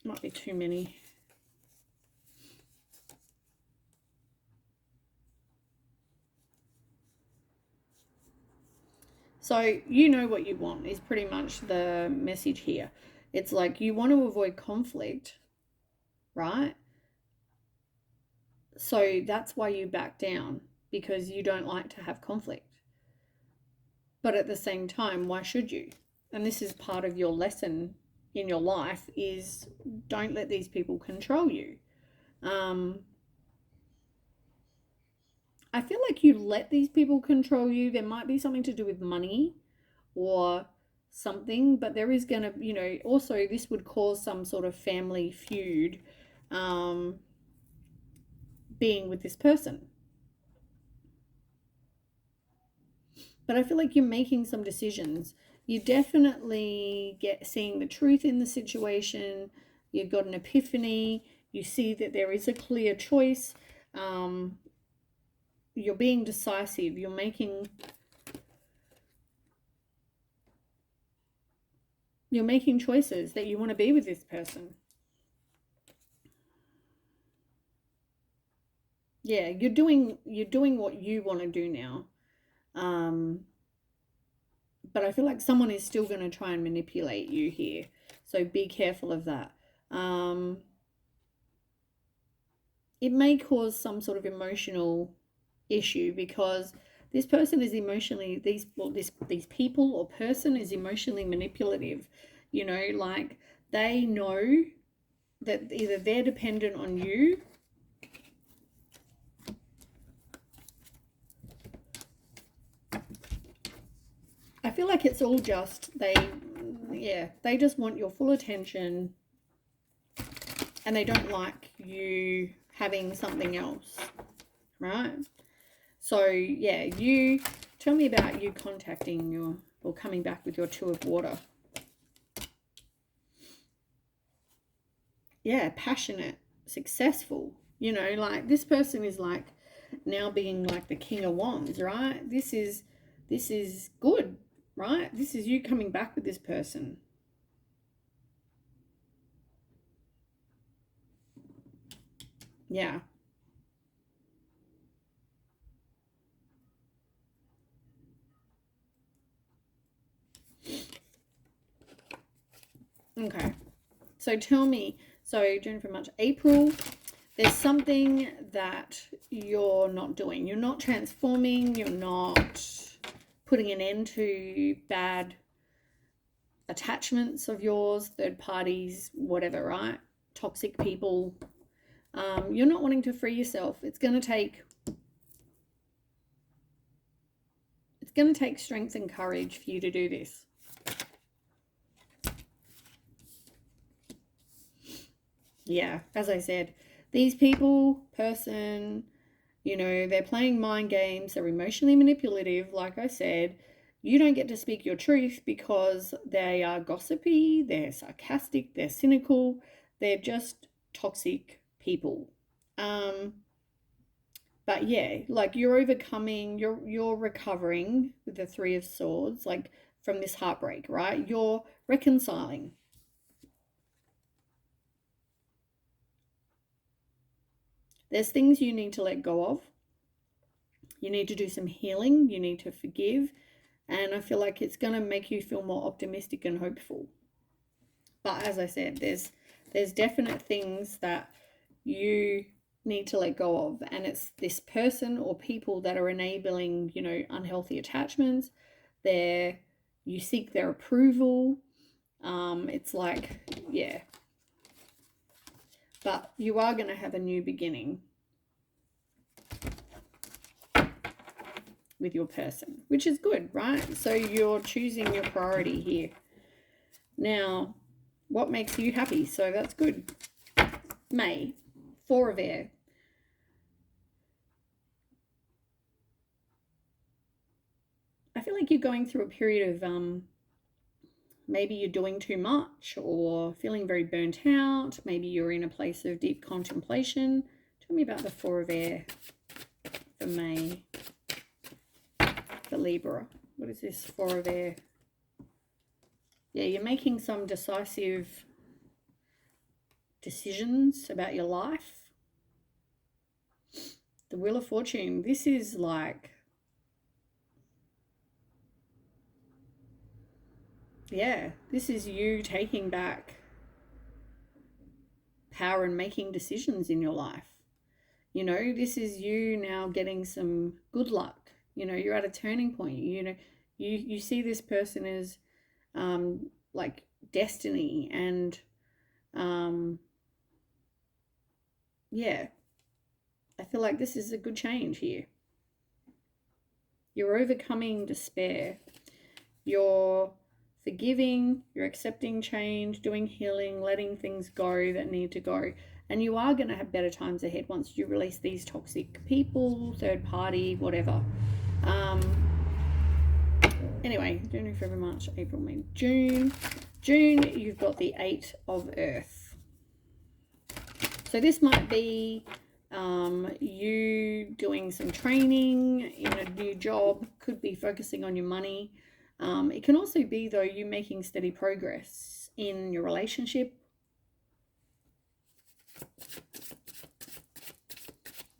Might be too many. So you know what you want is pretty much the message here. It's like you want to avoid conflict, right? So that's why you back down, because you don't like to have conflict. But at the same time, why should you? And this is part of your lesson in your life is don't let these people control you. I feel like you let these people control you. There might be something to do with money or something, but there is going to, also this would cause some sort of family feud being with this person. But I feel like you're making some decisions. You definitely seeing the truth in the situation. You've got an epiphany. You see that there is a clear choice. You're being decisive. You're making choices that you want to be with this person. Yeah, you're doing what you want to do now. But I feel like someone is still going to try and manipulate you here. So be careful of that. It may cause some sort of emotional issue because this person is emotionally, these people or person is emotionally manipulative. Like they know that either they're dependent on you I feel like it's all just they just want your full attention and they don't like you having something else, right? So yeah, you tell me about you contacting or coming back with your Two of Water. Yeah, passionate, successful. Like this person is like now being like the King of Wands, right? This is good, right? This is you coming back with this person. Yeah. Okay. So tell me, so June, March, April, there's something that you're not doing. You're not transforming. You're not putting an end to bad attachments of yours, third parties, whatever, right? Toxic people. You're not wanting to free yourself. It's going to take strength and courage for you to do this. Yeah, as I said, these people, person, they're playing mind games. They're emotionally manipulative. Like I said, you don't get to speak your truth because they are gossipy, they're sarcastic, they're cynical, they're just toxic people. But yeah, like you're overcoming, you're recovering with the Three of Swords, like from this heartbreak, right? You're reconciling. There's things you need to let go of. You need to do some healing. You need to forgive. And I feel like it's going to make you feel more optimistic and hopeful. But as I said, there's definite things that you need to let go of. And it's this person or people that are enabling, unhealthy attachments. You seek their approval. It's like, yeah. But you are going to have a new beginning. with your person, which is good, right? So you're choosing your priority here. Now, what makes you happy? So that's good. May, 4 of air. I feel like you're going through a period of maybe you're doing too much or feeling very burnt out. Maybe you're in a place of deep contemplation. Tell me about the 4 of air for May, for Libra. What is this 4 of air? Yeah, you're making some decisive decisions about your life. The Wheel of Fortune. This is like, yeah, this is you taking back power and making decisions in your life. You know, this is you now getting some good luck. You know, you're at a turning point. You know, you see this person as like destiny, and yeah, I feel like this is a good change here. You're overcoming despair. You're forgiving, you're accepting change, doing healing, letting things go that need to go. And you are going to have better times ahead once you release these toxic people, third party, whatever. Anyway, January, February, March, April, May, June. June, you've got the 8 of Earth. So this might be you doing some training in a new job, could be focusing on your money. It can also be, though, you making steady progress in your relationship.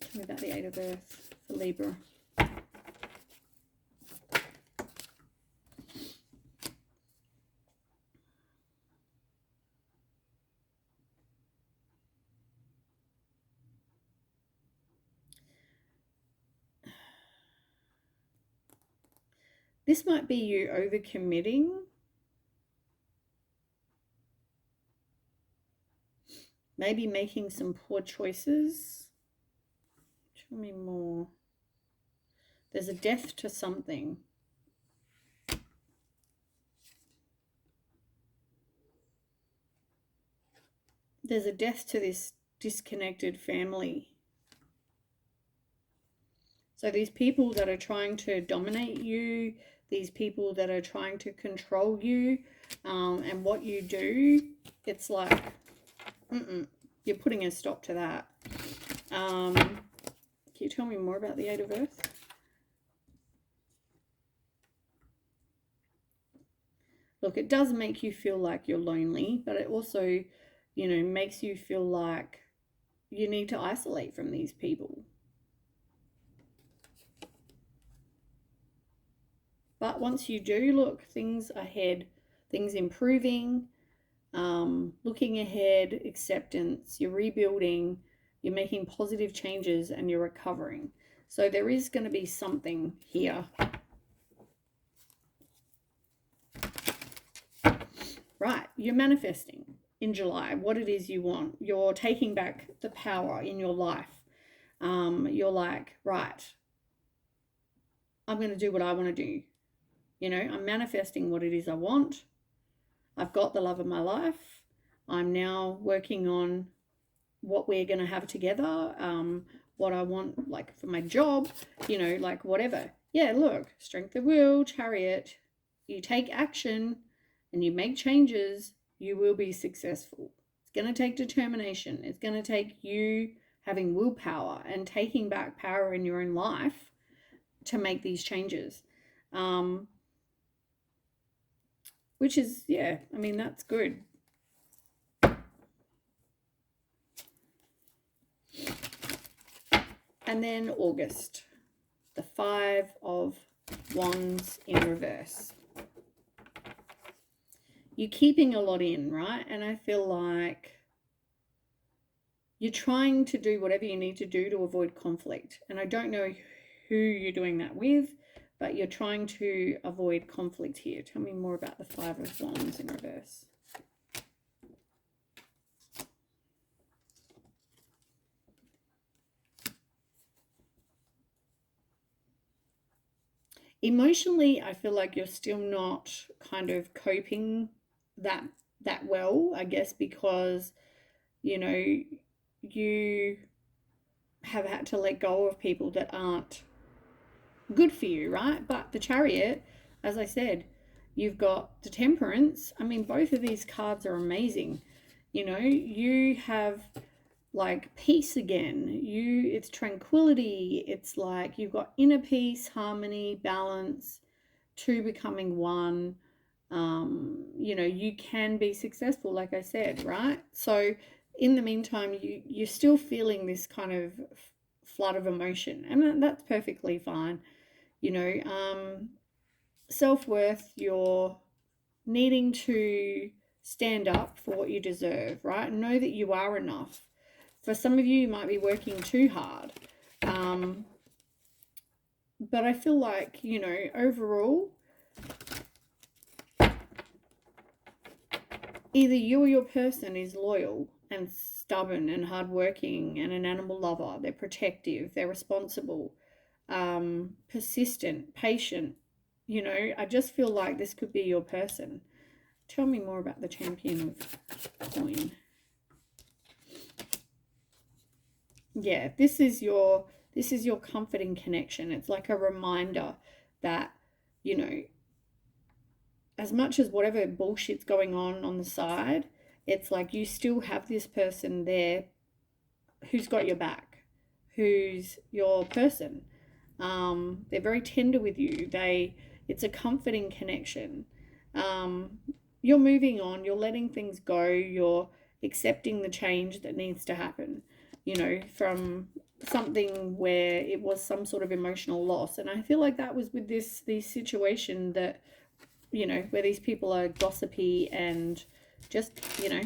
Tell me about the 8 of Earth for Libra. This might be you overcommitting. Maybe making some poor choices. Tell me more. There's a death to something. There's a death to this disconnected family. So these people that are trying to dominate you, these people that are trying to control you, and what you do, it's like, you're putting a stop to that. Can you tell me more about the 8 of Earth? Look, it does make you feel like you're lonely, but it also, you know, makes you feel like you need to isolate from these people. But once you do, look, things ahead, things improving, looking ahead, acceptance, you're rebuilding, you're making positive changes, and you're recovering. So there is going to be something here. Right, you're manifesting in July what it is you want. You're taking back the power in your life. You're like, right, I'm going to do what I want to do. You know, I'm manifesting what it is I want. I've got the love of my life. I'm now working on what we're going to have together, what I want, like for my job, you know, like whatever. Yeah, look, strength of will, Chariot. You take action and you make changes, you will be successful. It's going to take determination. It's going to take you having willpower and taking back power in your own life to make these changes. Which is, yeah, I mean, that's good. And then August, the 5 of Wands in reverse. You're keeping a lot in, right? And I feel like you're trying to do whatever you need to do to avoid conflict. And I don't know who you're doing that with, but you're trying to avoid conflict here. Tell me more about the 5 of Wands in reverse. Emotionally, I feel like you're still not kind of coping that well, I guess, because, you know, you have had to let go of people that aren't good for you, right? But the Chariot, as I said, you've got the Temperance. I mean, both of these cards are amazing. You know, you have like peace again. It's tranquility. It's like you've got inner peace, harmony, balance, two becoming one. You know, you can be successful, like I said, right? So in the meantime, you're still feeling this kind of flood of emotion, and that's perfectly fine. You know, self-worth, you're needing to stand up for what you deserve, right? Know that you are enough. For some of you, you might be working too hard. But I feel like, you know, overall, either you or your person is loyal and stubborn and hardworking and an animal lover. They're protective, they're responsible, persistent, patient. You know, I just feel like this could be your person. Tell me more about the Champion of Coin. Yeah, this is your comforting connection. It's like a reminder that, you know, as much as whatever bullshit's going on the side, it's like you still have this person there who's got your back, who's your person. They're very tender with you. It's a comforting connection. You're moving on. You're letting things go. You're accepting the change that needs to happen. You know, from something where it was some sort of emotional loss, and I feel like that was with this situation that, you know, where these people are gossipy and just, you know,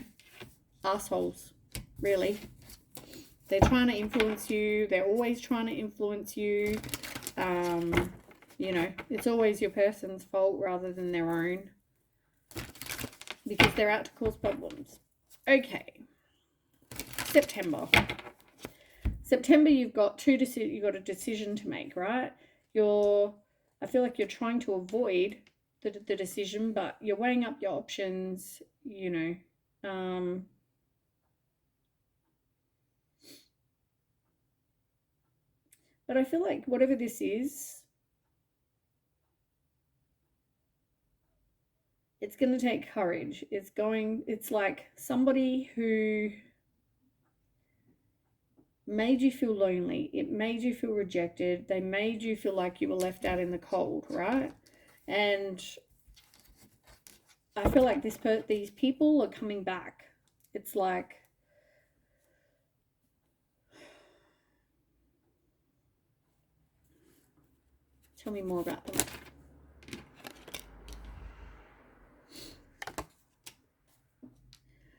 assholes, really. They're trying to influence you. They're always trying to influence you. You know, it's always your person's fault rather than their own, because they're out to cause problems. Okay. September, you've got you've got a decision to make, right? I feel like you're trying to avoid the decision, but you're weighing up your options, you know. But I feel like whatever this is, it's going to take courage. It's like somebody who made you feel lonely. It made you feel rejected. They made you feel like you were left out in the cold, right? And I feel like these people are coming back. It's like, tell me more about them.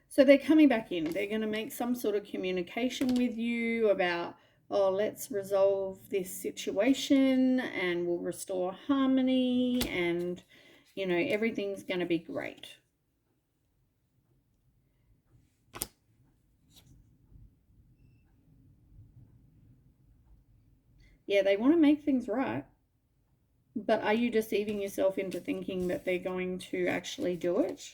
So they're coming back in. They're going to make some sort of communication with you about, oh, let's resolve this situation and we'll restore harmony and, you know, everything's going to be great. Yeah, they want to make things right. But are you deceiving yourself into thinking that they're going to actually do it?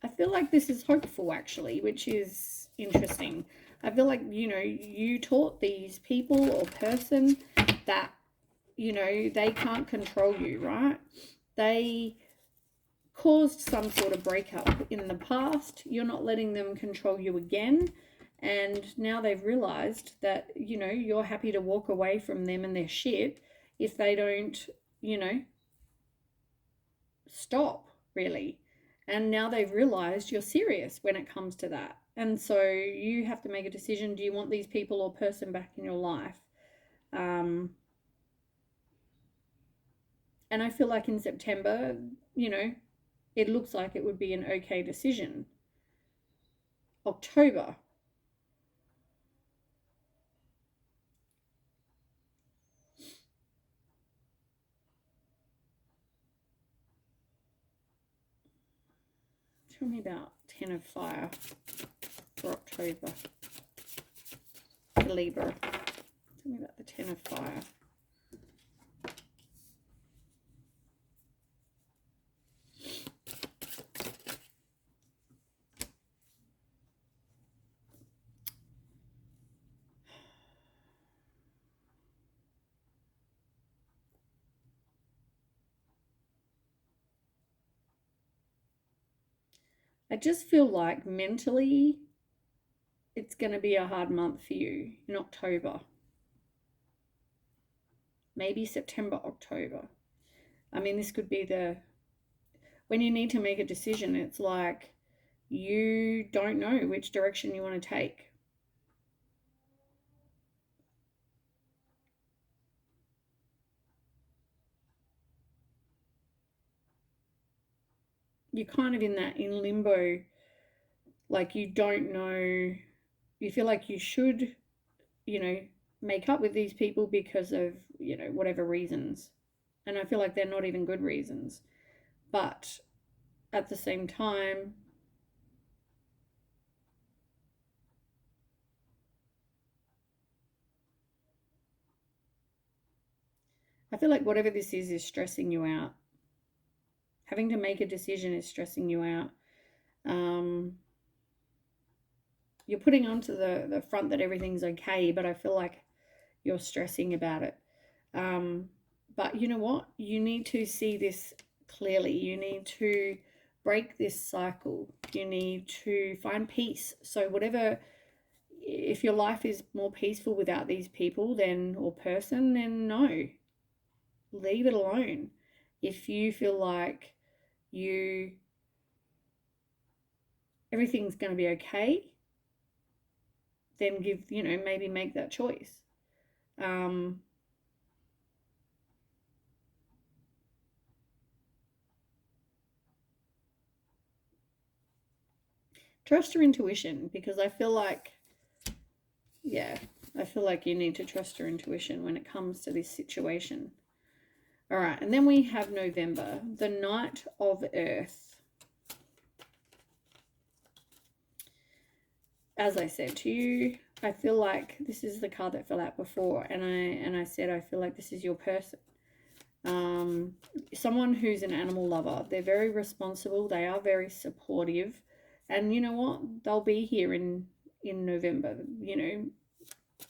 I feel like this is hopeful, actually, which is interesting. I feel like, you know, you taught these people or person that, you know, they can't control you, right? They caused some sort of breakup in the past. You're not letting them control you again. And now they've realized that, you know, you're happy to walk away from them and their shit if they don't, you know, stop, really. And now they've realized you're serious when it comes to that. And so you have to make a decision. Do you want these people or person back in your life? And I feel like in September, you know, it looks like it would be an okay decision. October. Tell me about 10 of Fire for October. For Libra. Tell me about the 10 of Fire. I just feel like mentally it's going to be a hard month for you in October. Maybe September, October. I mean, this could be when you need to make a decision, it's like you don't know which direction you want to take. You're kind of in limbo, like you don't know. You feel like you should, you know, make up with these people because of, whatever reasons. And I feel like they're not even good reasons. But at the same time, I feel like whatever this is stressing you out. Having to make a decision is stressing you out. You're putting onto the front that everything's okay, but I feel like you're stressing about it. But you know what? You need to see this clearly. You need to break this cycle. You need to find peace. So, whatever, if your life is more peaceful without these people then or person, then no, leave it alone. If you feel like you everything's going to be okay, then maybe make that choice. Um, Trust your intuition, because yeah, I feel like you need to trust your intuition when it comes to this situation. All right, and then we have November, the Knight of Earth. As I said to you, I feel like this is the card that fell out before, and I said I feel like this is your person. Someone who's an animal lover. They're very responsible. They are very supportive, and you know what? They'll be here in November.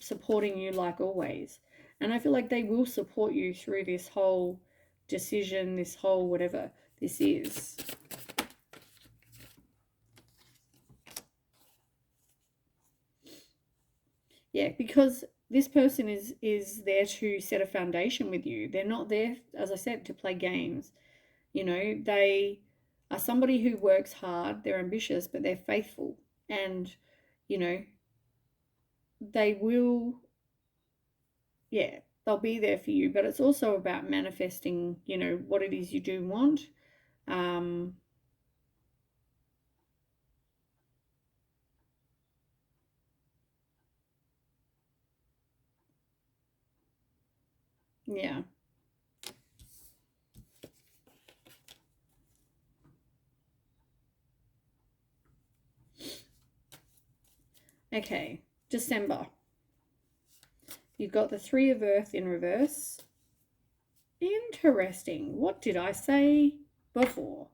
Supporting you like always. And I feel like they will support you through this whole decision, this whole whatever this is. Yeah, because this person is there to set a foundation with you. They're not there, as I said, to play games. They are somebody who works hard, they're ambitious, but they're faithful. And, you know, they will, yeah, they'll be there for you. But it's also about manifesting, what it is you do want. Um, yeah. Okay, December. You've got the Three of Earth in reverse. Interesting. What did I say before?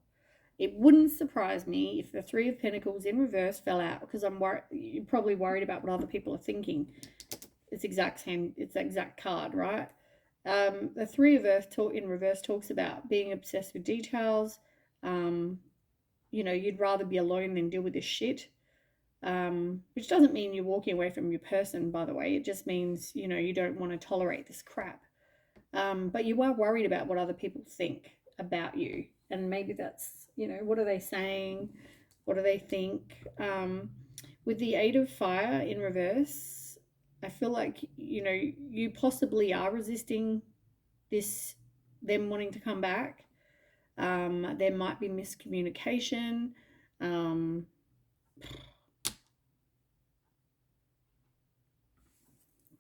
It wouldn't surprise me if the Three of Pentacles in reverse fell out, because you're probably worried about what other people are thinking. It's the exact card, right? The Three of Earth in reverse talks about being obsessed with details. You'd rather be alone than deal with this shit. Which doesn't mean you're walking away from your person, by the way. It just means, you don't want to tolerate this crap. But you are worried about what other people think about you. And maybe that's, what are they saying? What do they think? With the Eight of Fire in reverse, I feel like, you possibly are resisting them wanting to come back. There might be miscommunication.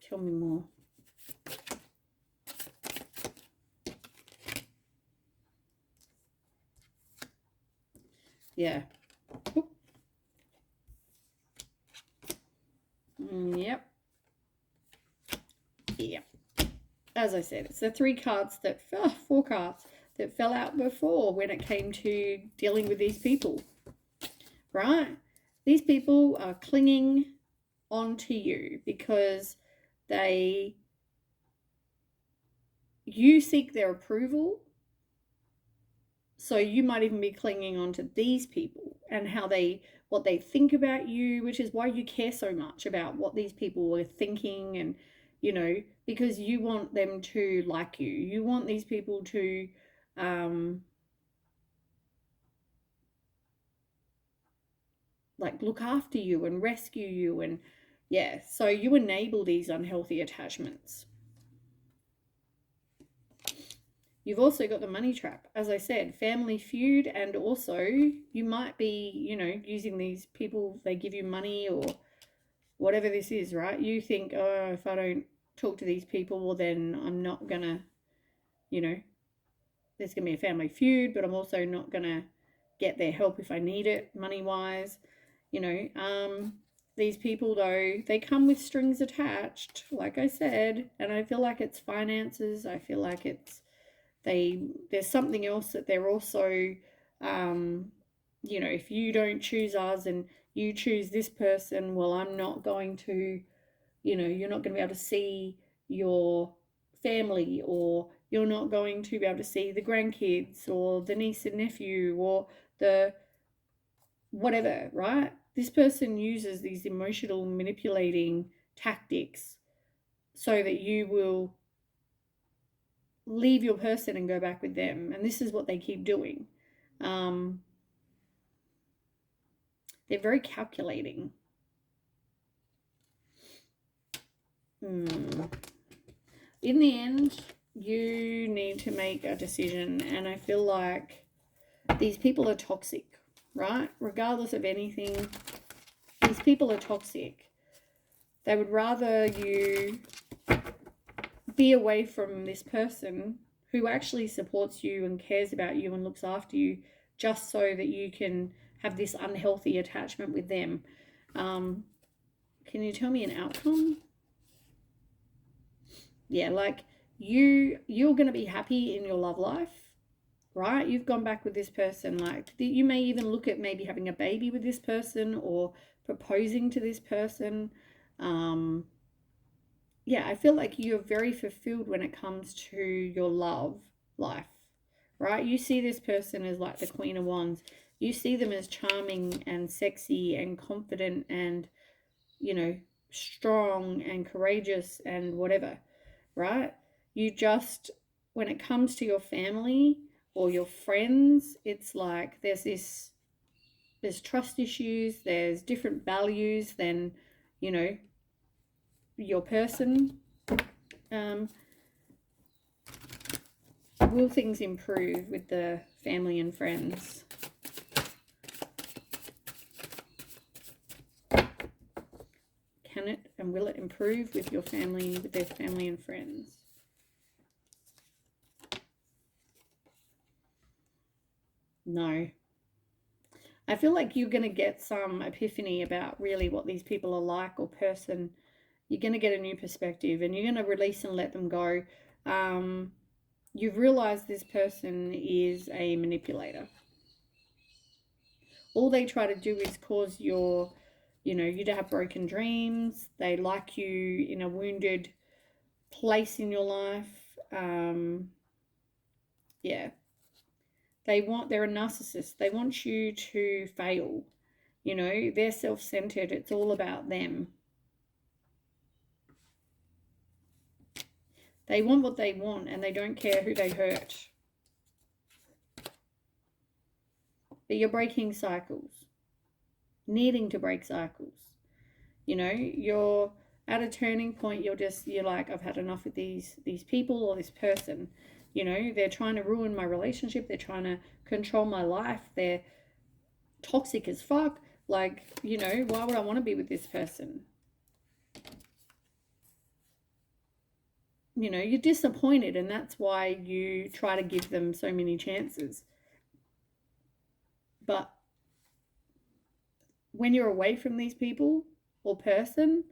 Tell me more. Yeah. Yep. Yeah. As I said, it's the four cards that fell out before when it came to dealing with these people. Right? These people are clinging onto you because you seek their approval. So you might even be clinging onto these people and what they think about you, which is why you care so much about what these people are thinking, and because you want them to like you. You want these people to like look after you and rescue you, and yeah, so you enable these unhealthy attachments. You've also got the money trap, as I said, family feud, and also you might be, using these people, they give you money or whatever this is, right? You think, oh, if I don't talk to these people, well, then I'm not gonna, there's gonna be a family feud, but I'm also not gonna get their help if I need it, money wise. These people, though, they come with strings attached, like I said, and I feel like it's finances. I feel like there's something else that they're also, if you don't choose us and you choose this person, well, I'm not going to, you're not going to be able to see your family, or you're not going to be able to see the grandkids or the niece and nephew or the whatever, right? This person uses these emotional manipulating tactics so that you will leave your person and go back with them. And this is what they keep doing. They're very calculating. In the end, you need to make a decision, and I feel like these people are toxic, right? Regardless of anything, these people are toxic. They would rather you be away from this person who actually supports you and cares about you and looks after you, just so that you can have this unhealthy attachment with them. Can you tell me an outcome? Yeah, like you're going to be happy in your love life, right? You've gone back with this person. Like you may even look at maybe having a baby with this person or proposing to this person. Yeah, I feel like you're very fulfilled when it comes to your love life, right? You see this person as like the Queen of Wands. You see them as charming and sexy and confident and, strong and courageous and whatever, right? You just, when it comes to your family or your friends, it's like there's trust issues, there's different values than, your person. Will things improve with the family and friends? Can it and will it improve with your family, with their family and friends? No. I feel like you're going to get some epiphany about really what these people are like, or person. You're going to get a new perspective, and you're going to release and let them go. You've realized this person is a manipulator. All they try to do is cause you to have broken dreams. They like you in a wounded place in your life. Yeah. They're a narcissist. They want you to fail. They're self-centered. It's all about them. They want what they want, and they don't care who they hurt. But you're breaking cycles. Needing to break cycles. You're at a turning point. You're like, I've had enough with these people or this person. They're trying to ruin my relationship. They're trying to control my life. They're toxic as fuck. Like, why would I want to be with this person? You're disappointed, and that's why you try to give them so many chances. But when you're away from these people or person,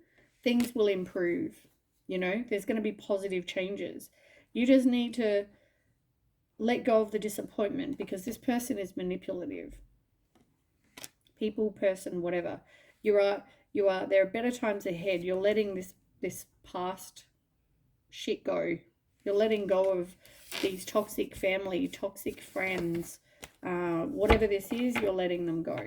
things will improve. There's going to be positive changes. You just need to let go of the disappointment, because this person is manipulative. People, person, whatever. You are. There are better times ahead. You're letting this past shit go. You're letting go of these toxic family, toxic friends. Whatever this is, you're letting them go.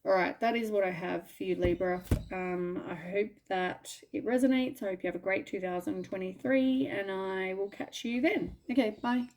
All right, that is what I have for you, Libra. I hope that it resonates. I hope you have a great 2023, and I will catch you then. Okay, bye.